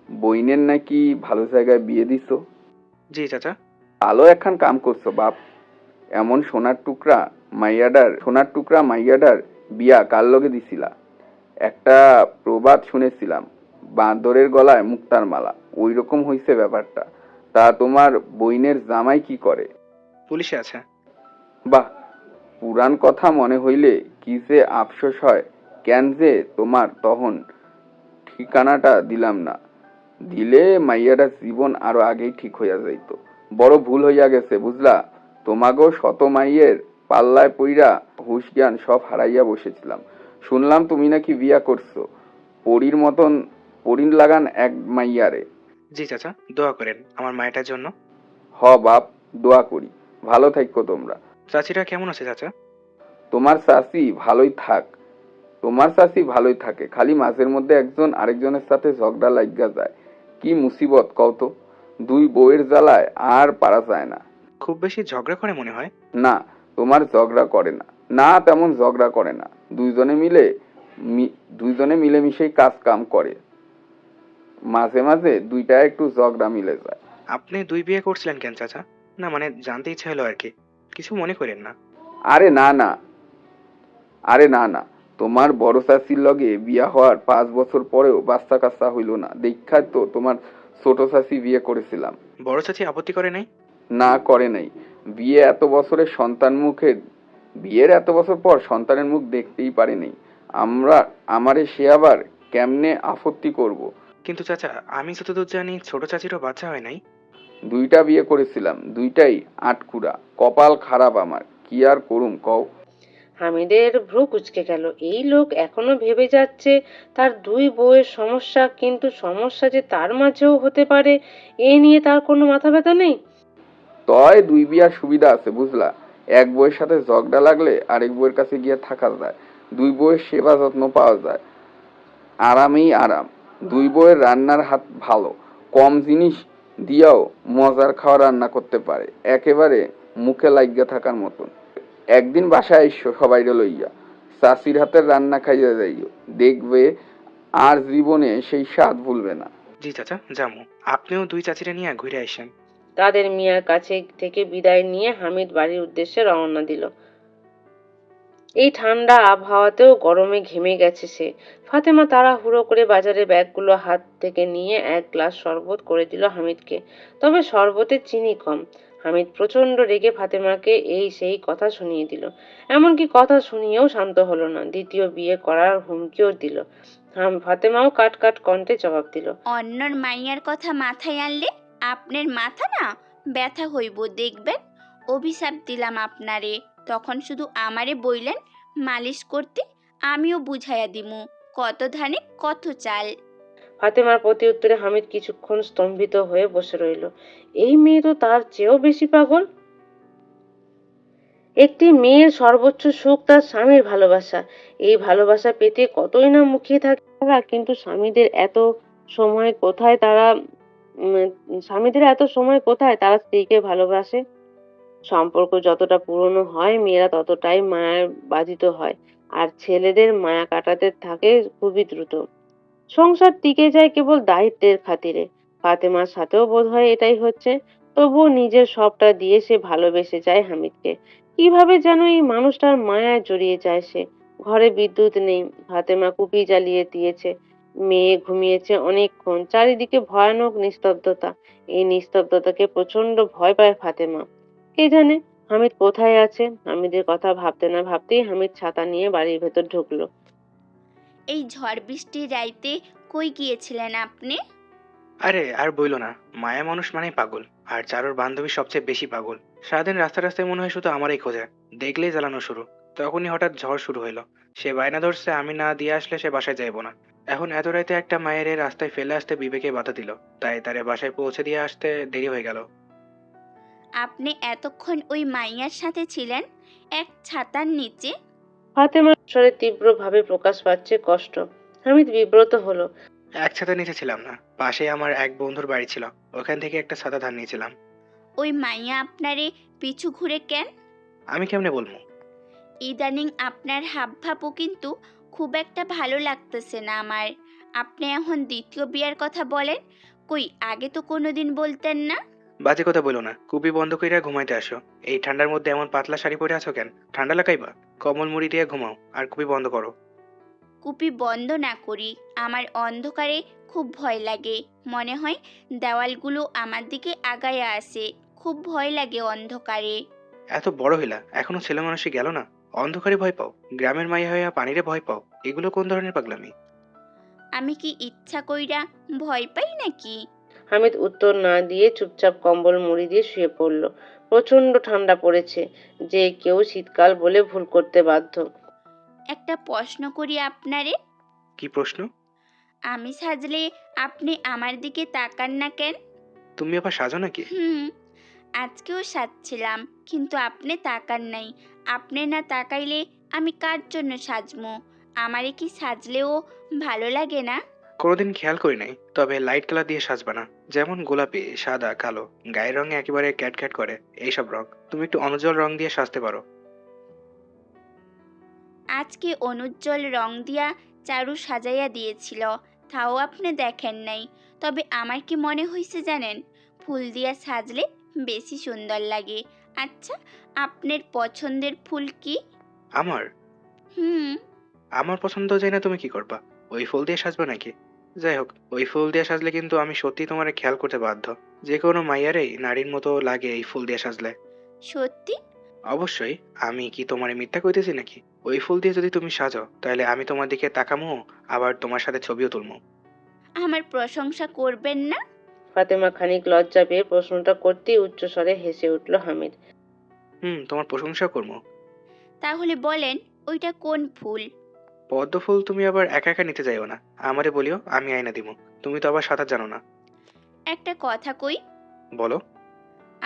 বইনের নাকি ভালো জায়গায় বিয়ে দিছো। জি চাচা। ভালো একখান কাম করছো বাপ। এমন সোনার টুকরা মাইয়াডার বিয়া কার লগে দিছিলা? একটা প্রবাদ শুনেছিলাম, বাঁদরের গলায় মুক্তার মালা। ওই রকম হইছে ব্যাপারটা। তা তোমার বইনের জামাই কি করে? পুলিশে আছে। বাহ, পুরান কথা মনে হইলে কি যে আফসোস হয়। কেন যে তোমার তখন ঠিকানাটা দিলাম না, দিলে মাইয়াটার জীবন আরো আগেই ঠিক হইয়া যাইত। বড় ভুল হইয়া গেছে বুঝলা। তোমাগো শত মাইয়ের পাল্লায় পইরা হুশ জ্ঞান সব হারাইয়া বসেছিলাম। শুনলাম তুমি নাকি বিয়া করছো, পরীর মতন পরীর লাগান এক মাইয়ারে। জি চাচা, দোয়া করেন আমার মায়েটার জন্য। হ বাপ, দোয়া করি। ভালো থাকো তোমরা। চাচিরা কেমন আছে চাচা? তোমার চাচি ভালোই থাক, তোমার চাচি ভালোই থাকে, খালি মাঝের মধ্যে একজন আরেকজনের সাথে ঝগড়া লাগিয়া যায়। কি মুসিবত কও তো, দুই বউয়ের জ্বালায় আর পারা যায় না। খুব বেশি ঝগড়া করে মনে হয়। না, তোমার ঝগড়া করে না, না তেমন ঝগড়া করে না। দুইজনে মিলেমিশেই কাজ কাম করে, মাঝে মাঝে দুইটা একটু ঝগড়া মিলে যায়। আপনি 2 বিয়ে করছিলেন কেন চাচা? না মানে জানতে ইচ্ছে হলো আর কি, কিছু মনে করেন না। আরে না না, আরে না না, তোমার বড় চাচির লগে বিয়া হওয়ার 5 বছর পরেও বাচ্চা কাচ্চা হইল না, দেখা তো তোমার ছোট চাচি বিয়ে করেছিলাম। বড় চাচি আপত্তি করে নাই? না করে নাই। বিয়ের এত বছর পর সন্তানের মুখ দেখতেই পারে নাই। আমারে সে আবার কেমনে আপত্তি করব। কিন্তু চাচা, আমি যতদূর জানি ছোট চাচিরও বাচ্চা হয় নাই। 2টা বিয়ে করেছিলাম, 2টাই আটকুড়া। কপাল খারাপ আমার, কি আর করুম কও। হামিদের ভ্রু কুঁচকে গেল। এই লোক এখনো ভেবে যাচ্ছে তার 2 বউয়ের সমস্যা, কিন্তু সমস্যা যে তার মাঝেও হতে পারে এ নিয়ে তার কোনো মাথা ব্যথা নেই। তয় 2 বিয়ার সুবিধা আছে বুঝলা। এক বউয়ের সাথে ঝগড়া লাগলে আরেক বউয়ের কাছে গিয়ে থাকা যায়, 2 বউয়ের সেবা যত্ন পাওয়া যায়, আরামেই আরাম। 2 বউয়ের রান্নার হাত ভালো, কম জিনিস দিয়াও মজার খাওয়া রান্না করতে পারে, একেবারে মুখে লাগিয়া থাকার মতন। একদিন বাসায় এসো সবাইরে লইয়া, চাচির হাতের রান্না খাইয়া যাইও, দেখবে আর জীবনে সেই স্বাদ ভুলবে না। জি চাচা, যাবো। আপনিও 2 চাচিরা নিয়ে ঘুরে আসেন। তাদের মিয়ার কাছে থেকে বিদায় নিয়ে হামিদ বাড়ির উদ্দেশ্যে রওনা দিল। এই ঠান্ডা আবহাওয়াতেও গরমে ঘেমে গেছে সে। ফাতেমা তাড়াহুড়ো করে বাজারে ব্যাগগুলো হাত থেকে নিয়ে 1 গ্লাস শরবত করে দিল হামিদকে। তবে শরবতে চিনি কম। হামিদ প্রচন্ড রেগে ফাতেমাকে এই সেই কথা শুনিয়ে দিল। এমনকি কথা শুনিয়েও শান্ত হলো না, দ্বিতীয় বিয়ে করার হুমকিও দিল। ফাতেমাও কাট কাট কণ্ঠে জবাব দিল, অন্যর মাইয়ার কথা মাথায় আনলে আপনার মাথা না ব্যথা হইব দেখবেন। অভিশাপ দিলাম আপনারে, তখন শুধু আমারে বইলেন মালিশ করতে, আমিও বুঝাইয়া দিমু কত ধানে কত চাল। ফাতেমার প্রতি উত্তরে হামিদ কিছুক্ষণ স্তম্ভিত হয়ে বসে রইল। এই মেয়ে তো তার চেয়েও বেশি পাগল। একটি মেয়ের সর্বোচ্চ সুখ তার স্বামীর ভালোবাসা। এই ভালোবাসা পেতে কতই না মুখিয়ে থাকে তারা, কিন্তু স্বামীদের এত সময় কোথায় তারা স্ত্রীকে ভালোবাসে। সম্পর্ক যতটা পুরনো হয় মেয়েরা ততটাই মায়ায় বাধিত হয়, আর ছেলেদের মায়া কাটাতে থাকে খুবই দ্রুত। সংসার টিকে যায় কেবল দায়িত্বের খাতিরে। ফাতেমার সাথেও বোধহয় এটাই হচ্ছে। তবুও নিজের সবটা দিয়ে সে ভালোবেসে যায় হামিদকে। কিভাবে যেন এই মানুষটার মায়ায় জড়িয়ে যায় সে। ঘরে বিদ্যুৎ নেই, ফাতেমা কুপি জ্বালিয়ে দিয়েছে। মেয়ে ঘুমিয়েছে অনেকক্ষণ, চারিদিকে ভয়ানক নিস্তব্ধতা। এই নিস্তব্ধতাকে প্রচন্ড ভয় পায় ফাতেমা। কে জানে হামিদ কোথায় আছে। হামিদের কথা ভাবতে না ভাবতেই হামিদ ছাতা নিয়ে বাড়ির ভেতর ঢুকলো। এই ঝড় বৃষ্টির রাইতে কই গিয়েছিলেন আপনি? আরে আর বইলো না, মায়া মানুষ মানেই পাগল, আর চারুর বান্ধবী সবচেয়ে বেশি পাগল। সারাদিন রাস্তায় রাস্তায় মনে হয় শুধু আমারই খোঁজে, দেখলেই জ্বালানো শুরু। তখনই হঠাৎ ঝড় শুরু হইলো। সে বায়না ধরছে আমি না দিয়ে আসলে সে বাসায় যাইবো না। এখন এত রাতে একটা মায়ের এই রাস্তায় ফেলে আসতে বিবেকে বাধা দিল, তাই তারে বাসায় পৌঁছে দিয়ে আসতে দেরি হয়ে গেল। আপনি এতক্ষণ ওই মাইয়ার সাথে ছিলেন এক ছাতার নিচে? ফাতেমার স্বরে তীব্রভাবে প্রকাশ পাচ্ছে কষ্ট। হামিদ বিব্রত হলো। এক ছাতার নিচে ছিলাম না, পাশে আমার এক বন্ধুর বাড়ি ছিল, ওখান থেকে একটা ছাতা ধার নিয়েছিলাম। ওই মাইয়া আপনারে পিছু ঘুরে কেন? আমি কেমনে বলবো? ইদানিং আপনার হাবভাবও কিন্তু খুব একটা ভালো লাগতেছে না আমার। আপনি এখন দ্বিতীয় বিয়ার কথা বলেন, কই আগে তো কোনোদিন বলতেন না। বাজে কথা বলো না, কুপি বন্ধ কইরা ঘুমাইতে আসো। এই ঠান্ডার মধ্যে এমন পাতলা শাড়ি পরে আছো কেন? ঠান্ডা লাগাইবা? কম্বল মুড়ি দিয়ে ঘুমাও আর কুপি বন্ধ করো। কুপি বন্ধ না করি, আমার অন্ধকারে খুব ভয় লাগে। মনে হয় দেওয়ালগুলো আমার দিকে আগায়া আসে, খুব ভয় লাগে অন্ধকারে। এত বড় হইলা এখনো ছেলে মানুষই গেল না? অন্ধকারে ভয় পাও? গ্রামের মাইয়া হইয়া পানিরে ভয় পাও? এগুলো কোন ধরনের পাগলামি? আমি কি ইচ্ছা কইরা ভয় পাই নাকি? হামিদ উত্তর না দিয়ে চুপচাপ কম্বল মুড়ি দিয়ে শুয়ে পড়ল। প্রচন্ড ঠান্ডা পড়েছে, যে কেউ শীতকাল বলে ভুল করতে বাধ্য। একটা প্রশ্ন করি আপনারে। কি প্রশ্ন? আমি সাজলে আপনি আমার দিকে তাকান না কেন? তুমি আবার সাজো নাকি? আজকেও সাজছিলাম, কিন্তু আপনি তাকান নাই। আপনি না তাকাইলে আমি কার জন্য সাজমু? আমারে কি সাজলেও ভালো লাগে না? কোনোদিন খেয়াল করি নাই, তবে লাইট কালার দিয়ে সাজবা না। যেমন গোলাপি, সাদা, কালো, গায়ের রঙে একেবারে ক্যাট ক্যাট করে এইসব রং। তুমি একটু অনুজ্জ্বল রং দিয়ে সাজতে পারো। আজকে অনুজ্জ্বল রং দিয়া চারু সাজাইয়া দিয়েছিল, তাও আপনি দেখেন নাই। তবে আমার কি মনে হয়েছে জানেন? ফুল দিয়া সাজলে বেশি সুন্দর লাগে। আচ্ছা, আপনার পছন্দের ফুল কি? আমার হুম আমার পছন্দ যায় না, তুমি কি করবা? ওই ফুল দিয়ে সাজবা নাকি? যাই হোক, ওই ফুল দিয়ে সাজলে কিন্তু আমি সত্যি তোমারে খেয়াল করতে বাধ্য। যে কোনো মাইয়ারেই নারীর মতো লাগে এই ফুল দিয়ে সাজলে। সত্যি? অবশ্যই। আমি কি তোমারে মিথ্যা কইতেছি নাকি? ওই ফুল দিয়ে যদি তুমি সাজো, তাহলে আমি তোমার দিকে তাকামো, আবার তোমার সাথে ছবিও তুলবো। আমার প্রশংসা করবেন না? ফাতেমা খানিক লজ্জা পেয়ে প্রশ্নটা করতেই উচ্চস্বরে হেসে উঠল হামিদ। তোমার প্রশংসা করবো। তাহলে বলেন, ওইটা কোন ফুল? পদ্ম ফুল। তুমি আবার একা একা নিতে যাইও না, আমারে বলিও, আমি আইনা দিব। তুমি তো আবার সাঁতার জানো না। একটা কথা কই, বলো।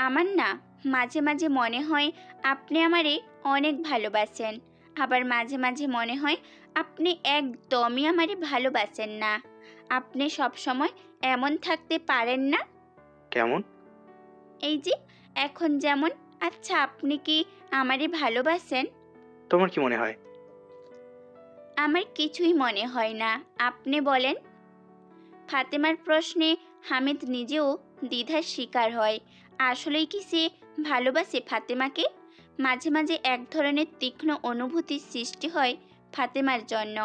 আমার না মাঝে মাঝে মনে হয় আপনি আমারে অনেক ভালোবাসেন, আবার মাঝে মাঝে মনে হয় আপনি একদমই আমারে ভালোবাসেন না। আপনি সব সময় এমন থাকতে পারেন না? কেমন? এই যে এখন যেমন। আচ্ছা, আপনি কি আমারে ভালোবাসেন? তোমার কি মনে হয়? আমার কিছুই মনে হয় না, আপনি বলেন। ফাতেমার প্রশ্নে হামিদ নিজেও দ্বিধার শিকার হয়। আসলেই কি সে ভালোবাসে ফাতেমাকে? মাঝে মাঝে এক ধরনের তীক্ষ্ণ অনুভূতির সৃষ্টি হয় ফাতেমার জন্য,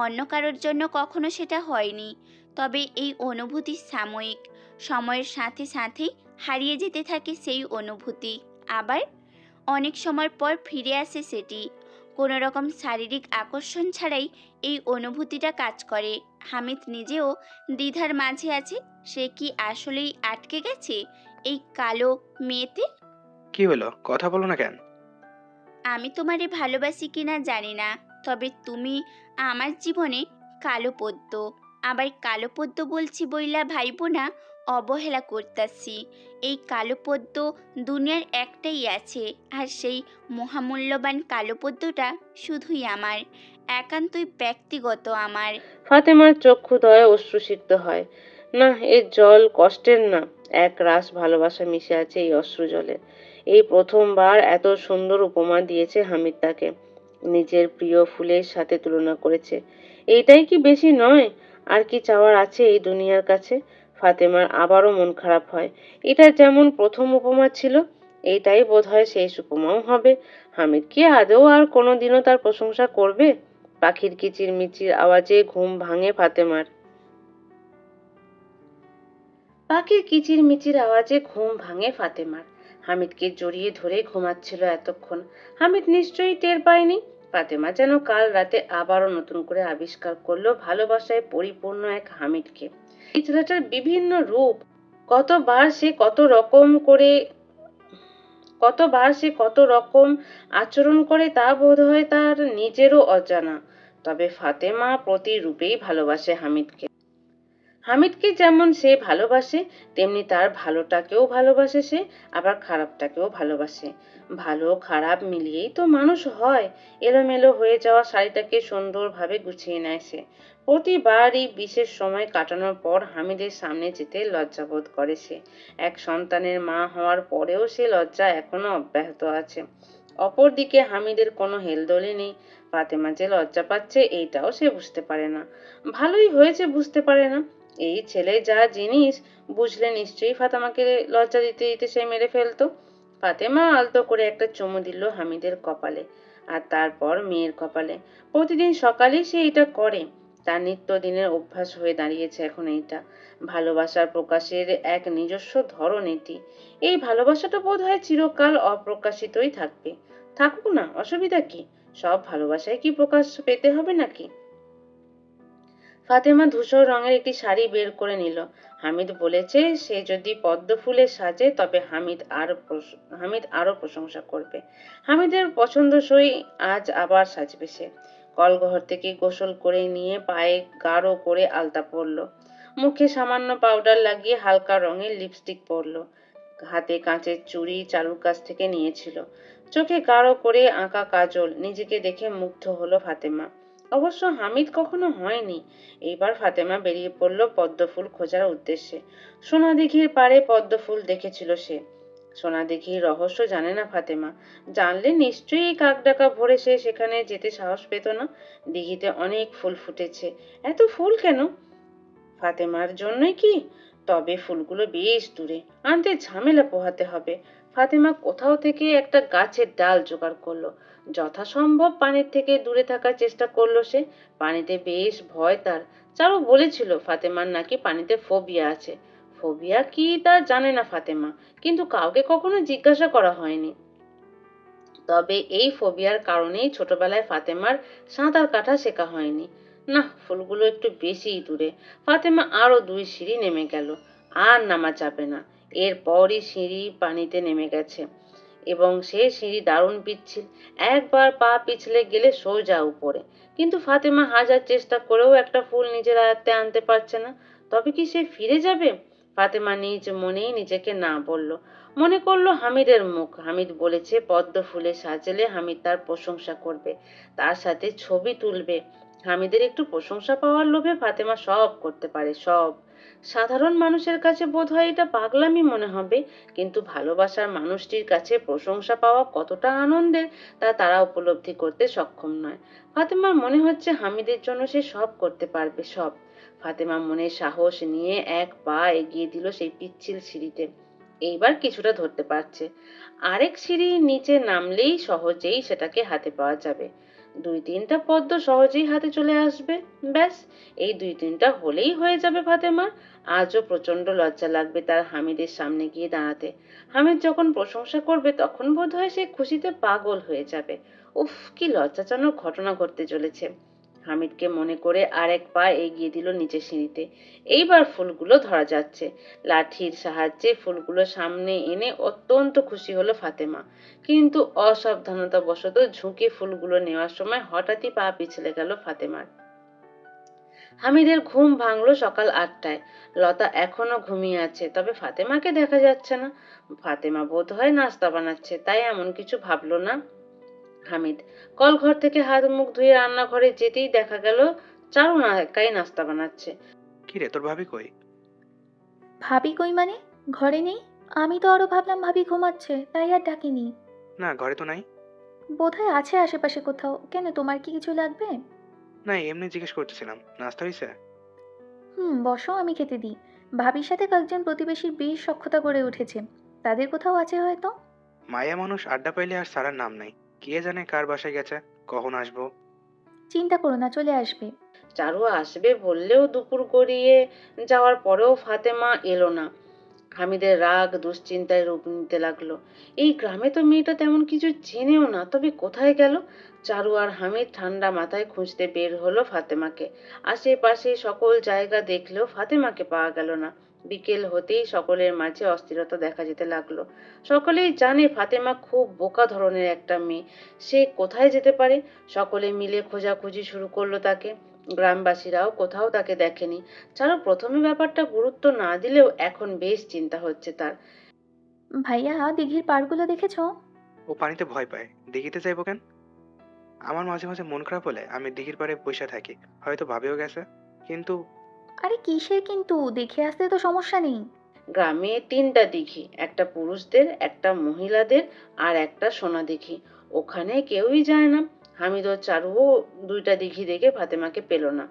অন্য কারোর জন্য কখনো সেটা হয়নি। তবে এই অনুভূতি সাময়িক, সময়ের সাথে সাথেই হারিয়ে যেতে থাকে সেই অনুভূতি। আবার অনেক সময় পর ফিরে আসে সেটি। কোনো রকম শারীরিক আকর্ষণ ছাড়াই এই অনুভূতিটা কাজ করে। হামিদ নিজেও দ্বিধার মাঝে আছে, সে কি আসলেই আটকে গেছে এই কালো মেয়েতে? কি হলো, কথা বলো না কেন? আমি তোমারে ভালোবাসি কিনা জানি না, তবে তুমি আমার জীবনে কালো পদ্ম। আবার কালো পদ্ম বলছি বইলা ভাইবো না অবহেলা করতাছি। এই কালো পদ্ম দুনিয়ার একটাই আছে, আর সেই মহামূল্যবান কালো পদ্মটা শুধুই আমার, একান্তই ব্যক্তিগত আমার। ফাতেমার চক্ষুদয়ে অশ্রুসিক্ত হয়। না, এ জল কষ্টের না, এক রাস ভালোবাসা মিশে আছে এই অশ্রু জলে। এই প্রথমবার এত সুন্দর উপমা দিয়েছে হামিদ তাকে। নিজের প্রিয় ফুলের সাথে তুলনা করেছে। এইটাই কি বেশি নয়? আর কি চাওয়ার আছে এই দুনিয়ার কাছে? ফাতেমার আবারও মন খারাপ হয়। এটা যেমন প্রথম উপমা ছিল, এইটাই বোধহয় শেষ উপমাও হবে। হামিদ কি আদৌ আর কোনোদিনও তার প্রশংসা করবে? পাখির কিচিরমিচির আওয়াজে ঘুম ভাঙে ফাতেমার। পাখির কিচিরমিচির আওয়াজে ঘুম ভাঙে ফাতেমার। হামিদকে জড়িয়ে ধরে ঘুমাচ্ছিল এতক্ষণ। হামিদ নিশ্চয়ই টের পায়নি। ফাতেমা যেন কাল রাতে আবারও নতুন করে আবিষ্কার করলো ভালোবাসায় পরিপূর্ণ এক হামিদকে। এই ছেলেটার বিভিন্ন রূপ, কতবার সে কত রকম আচরণ করে তা বোধহয় তার নিজেরও অজানা। তবে ফাতেমা প্রতিরূপেই ভালোবাসে হামিদকে। হামিদকে যেমন সে ভালোবাসে, তেমনি তার ভালোটাকেও ভালোবাসে সে, আবার খারাপটাকেও ভালোবাসে। ভালো খারাপ মিলিয়েই তো মানুষ হয়। এলোমেলো হয়ে যাওয়া শাড়িটাকে সুন্দরভাবে গুছিয়ে নেয় সে। প্রতিবারই বিশেষ সময় কাটানোর পর হামিদের সামনে যেতে লজ্জাবোধ করে সে। এক সন্তানের মা হওয়ার পরেও সে লজ্জা এখনো অব্যাহত আছে। অপরদিকে হামিদের কোনো হেলদোলে নেই। ফাতেমা যে লজ্জা পাচ্ছে এইটাও সে বুঝতে পারে না। ভালোই হয়েছে বুঝতে পারে না। এই ছেলে যা জিনিস, বুঝলে নিশ্চয়ই ফাতেমাকে লজ্জা দিতে দিতে সে মেরে ফেলতো। ফাতেমা আলতো করে একটা চুমু দিল হামিদের কপালে, আর তারপর মেয়ের কপালে। প্রতিদিন সকালেই সে এটা করে। তার নিত্যদিনের অভ্যাস হয়ে দাঁড়িয়েছে এখন এইটা। ভালোবাসার প্রকাশের এক নিজস্ব ধরন এটি। এই ভালোবাসাটা বোধহয় চিরকাল অপ্রকাশিতই থাকবে। থাকুক না, অসুবিধা কি? সব ভালোবাসায় কি প্রকাশ পেতে হবে নাকি? ফাতেমা ধূসর রঙের একটি শাড়ি বের করে নিল। হামিদ বলেছে সে যদি পদ্ম ফুলে সাজে তবে হামিদ আরো প্রশংসা করবে। হামিদের পছন্দসই আজ আবার সাজবে সে। কলঘর থেকে গোসল করে নিয়ে পায়ে গাঢ় করে আলতা পরল, মুখে সামান্য পাউডার লাগিয়ে হালকা রঙের লিপস্টিক পরল, হাতে কাঁচের চুড়ি চারুর কাছ থেকে নিয়েছিল, চোখে গাঢ় করে আঁকা কাজল। নিজেকে দেখে মুগ্ধ হলো ফাতেমা। অবশ্য হামিদ কখনো হয়নি। এইবার ফাতেমা বেরিয়ে পড়ল পদ্মফুল খোঁজার উদ্দেশ্যে। সোনাদিঘির পাড়ে পদ্মফুল দেখেছিল সে। সোনাদিঘির রহস্য জানে না ফাতেমা। জানলে নিশ্চয়ই কাকডাকা ভরে সে সেখানে যেতে সাহস পেত না। দিঘিতে অনেক ফুল ফুটেছে, এত ফুল কেন? ফাতেমার জন্যই কি? তবে ফুলগুলো বেশ দূরে, আনতে ঝামেলা পোহাতে হবে। ফাতেমা কোথাও থেকে একটা গাছের ডাল জোগাড় করলো, যথাসম্ভব পানির থেকে দূরে থাকার চেষ্টা করলো সে। পানিতে বেশ ভয় তার। চারু বলেছিল ফাতেমার নাকি পানিতে ফোবিয়া আছে। ফোবিয়া কি তা জানে না ফাতেমা, কিন্তু কাউকে কখনো জিজ্ঞাসা করা হয়নি। তবে এই ফোবিয়ার কারণেই ছোটবেলায় ফাতেমার সাঁতার কাটা শেখা হয়নি। না, ফুলগুলো একটু বেশিই দূরে। ফাতেমা আরো 2 সিঁড়ি নেমে গেল। আর নামা যাবে না। এরপরই সিঁড়ি পানিতে নেমে গেছে এবং সে সিঁড়ি দারুণ পিচ্ছিল। একবার পা পিছলে গেলে সোজা উপরে। কিন্তু ফাতেমা হাজার চেষ্টা করেও একটা ফুল নিজের আয়ত্তে আনতে পারছে না। তবে কি সে ফিরে যাবে? ফাতেমা নিজ মনেই নিজেকে না বলল। মনে করলো হামিদের মুখ। হামিদ বলেছে পদ্ম ফুলে সাজলে হামিদ তার প্রশংসা করবে, তার সাথে ছবি তুলবে। হামিদের একটু প্রশংসা পাওয়ার লোভে ফাতেমা সব করতে পারে, সব। সাধারণ মানুষের কাছে বোধহয় এটা পাগলামি মনে হবে, কিন্তু ভালোবাসার মানুষটির কাছে প্রশংসা পাওয়া কতটা আনন্দের তা তারা উপলব্ধি করতে সক্ষম নয়। ফাতেমার মনে হচ্ছে হামিদের জন্য সে সব করতে পারবে, সব। ফাতেমা মনে সাহস নিয়ে এক পা এগিয়ে দিল সেই পিচ্ছিল সিঁড়িতে। এইবার কিছুটা ধরতে পারছে। আরেক সিঁড়ি নিচে নামলেই সহজেই সেটাকে হাতে পাওয়া যাবে। 2-3টা পদ্ম সহজেই হাতে চলে আসবে। ব্যাস, এই 2-3টা হলেই হয়ে যাবে ফাতেমার। আজও প্রচন্ড লজ্জা লাগবে তার হামিদের সামনে গিয়ে দাঁড়াতে। হামিদ যখন প্রশংসা করবে তখন বোধহয় সে খুশিতে পাগল হয়ে যাবে। উফ, কি লজ্জাজনক ঘটনা ঘটতে চলেছে। হামিদকে মনে করে আরেক পা এগিয়ে দিল নিচের সিঁড়িতে। এইবার ফুলগুলো ধরা যাচ্ছে। লাঠির সাহায্যে ফুলগুলো সামনে এনে অত্যন্ত খুশি হলো ফাতেমা। কিন্তু অসাবধানতাবশত ঝুঁকে ফুলগুলো নেওয়ার সময় হঠাৎই পা পিছলে গেল ফাতেমার। হামিদের ঘুম ভাঙলো সকাল 8টায়। লতা এখনো ঘুমিয়ে আছে, তবে ফাতেমাকে দেখা যাচ্ছে না। ফাতেমা বোধহয় নাস্তা বানাচ্ছে, তাই এমন কিছু ভাবলো না হামিদ। কলঘর থেকে হাত মুখ ধুয়ে রান্নাঘরে যেতেই দেখা গেল চারু না একাই নাস্তা বানাচ্ছে। কি রে, তোর ভাবি কই? ভাবি কই মানে? ঘরে নেই? আমি তো আরো ভাবলাম ভাবি ঘুমাচ্ছে, তাই আর ডাকিনি। না, ঘরে তো নাই। বোধহয় আছে আশেপাশে কোথাও। কেন, তোমার কি কিছু লাগবে? না, এমনি জিজ্ঞেস করতেছিলাম, নাস্তা হয়েছে? বসো, আমি খেতে দিই। ভাবির সাথে কয়েকজন প্রতিবেশীর বেশ সখ্যতা গড়ে উঠেছে, তাদের কোথাও আছে হয়তো। মায়া মানুষ আড্ডা পাইলে আর সারার নাম নাই। কে জানে কার বাসায় গেছে, কখন আসবো। চিন্তা করো না, চলে আসবে। চারু আসবে বললেও দুপুর গড়িয়ে যাওয়ার পরেও ফাতেমা এলো না। হামিদের রাগ দুশ্চিন্তায় রূপ নিতে লাগলো। এই গ্রামে তো মেয়েটা তেমন কিছু চেনেও না, তবে কোথায় গেল? চারু আর হামিদ ঠান্ডা মাথায় খুঁজতে বের হলো ফাতেমাকে। আশেপাশে সকল জায়গা দেখলেও ফাতেমাকে পাওয়া গেল না। বিকেল হতেই সকলের মাঝে অস্থিরতা দেখা যেতে লাগলো। সকলেই জানে ফাতেমা খুব বোকা ধরনের একটা মেয়ে। সে কোথায় যেতে পারে? সকলে মিলে খোঁজাখুঁজি শুরু করলো তাকে। গ্রামবাসীরাও কোথাও তাকে দেখেনি। চারু প্রথমে ব্যাপারটা গুরুত্ব না দিলেও এখন বেশ চিন্তা হচ্ছে তার। ভাইয়া, দিঘির পাড়গুলো দেখেছো? ও পানিতে ভয় পায়, দিঘিতে যাইবো কেন? আমার মাঝে মাঝে মন খারাপ হলে আমি দিঘির পাড়ে বসে থাকি। হয়তো ভাবেও গেছে, কিন্তু আরে কিসের কিন্তু, দেখে আসতে তো সমস্যা নেই। গ্রামে 3টা দিঘি, একটা পুরুষদের, একটা মহিলাদের আর একটা সোনা দিঘি। ওখানে কেউই যায় না। হামিদ ও চারুও 2টা দিঘি দেখে ফাতেমাকে পেল না।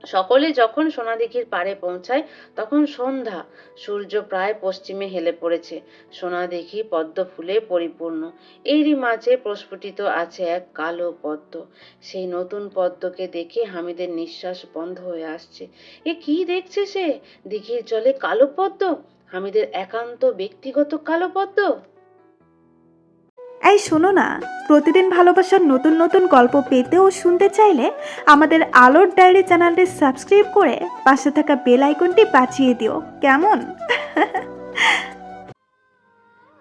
সকলে যখন সোনা দিঘির পাড়ে পৌঁছায় তখন সন্ধ্যা। সূর্য প্রায় পশ্চিমে হেলে পড়েছে। সোনা দিঘি পদ্ম ফুলে পরিপূর্ণ। এরই মাঝে প্রস্ফুটিত আছে এক কালো পদ্ম। সেই নতুন পদ্মকে দেখে হামিদের নিঃশ্বাস বন্ধ হয়ে আসছে। এ কি দেখছে সে? দিঘির জলে কালো পদ্ম? হামিদের একান্ত ব্যক্তিগত কালো পদ্ম? এই শোনো না, প্রতিদিন ভালোবাসার নতুন নতুন গল্প পেতে ও শুনতে চাইলে আমাদের আলোর ডায়েরি চ্যানেলটি সাবস্ক্রাইব করে পাশে থাকা বেল আইকনটি বাজিয়ে দিও, কেমন?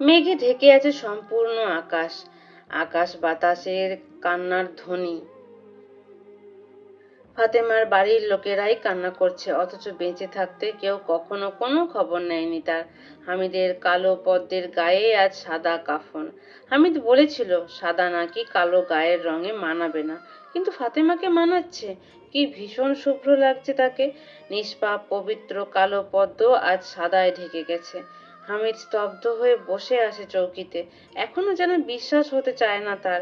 মেঘে ঢেকে আছে সম্পূর্ণ আকাশ। আকাশ বাতাসের কান্নার ধ্বনি। ফাতেমার বাড়ির লোকেরাই কান্না করছে, অথচ বেঁচে থাকতে কেউ কখনো কোনো খবর নেয়নি তার। হামিদের কালো পদ্মের গায়ে আজ সাদা কাফন। হামিদ বলেছিল সাদা নাকি কালো গায়ের রঙে মানাবে না, কিন্তু ফাতেমাকে মানাচ্ছে। কি ভীষণ শুভ্র লাগছে তাকে। নিষ্পাপ পবিত্র কালো পদ্ম আজ সাদায় ঢেকে গেছে। হামিদ স্তব্ধ হয়ে বসে আছে চৌকিতে। এখনো যেন বিশ্বাস হতে চায় না তার,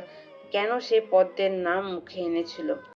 কেন সে পদ্মের নাম মুখে এনেছিল।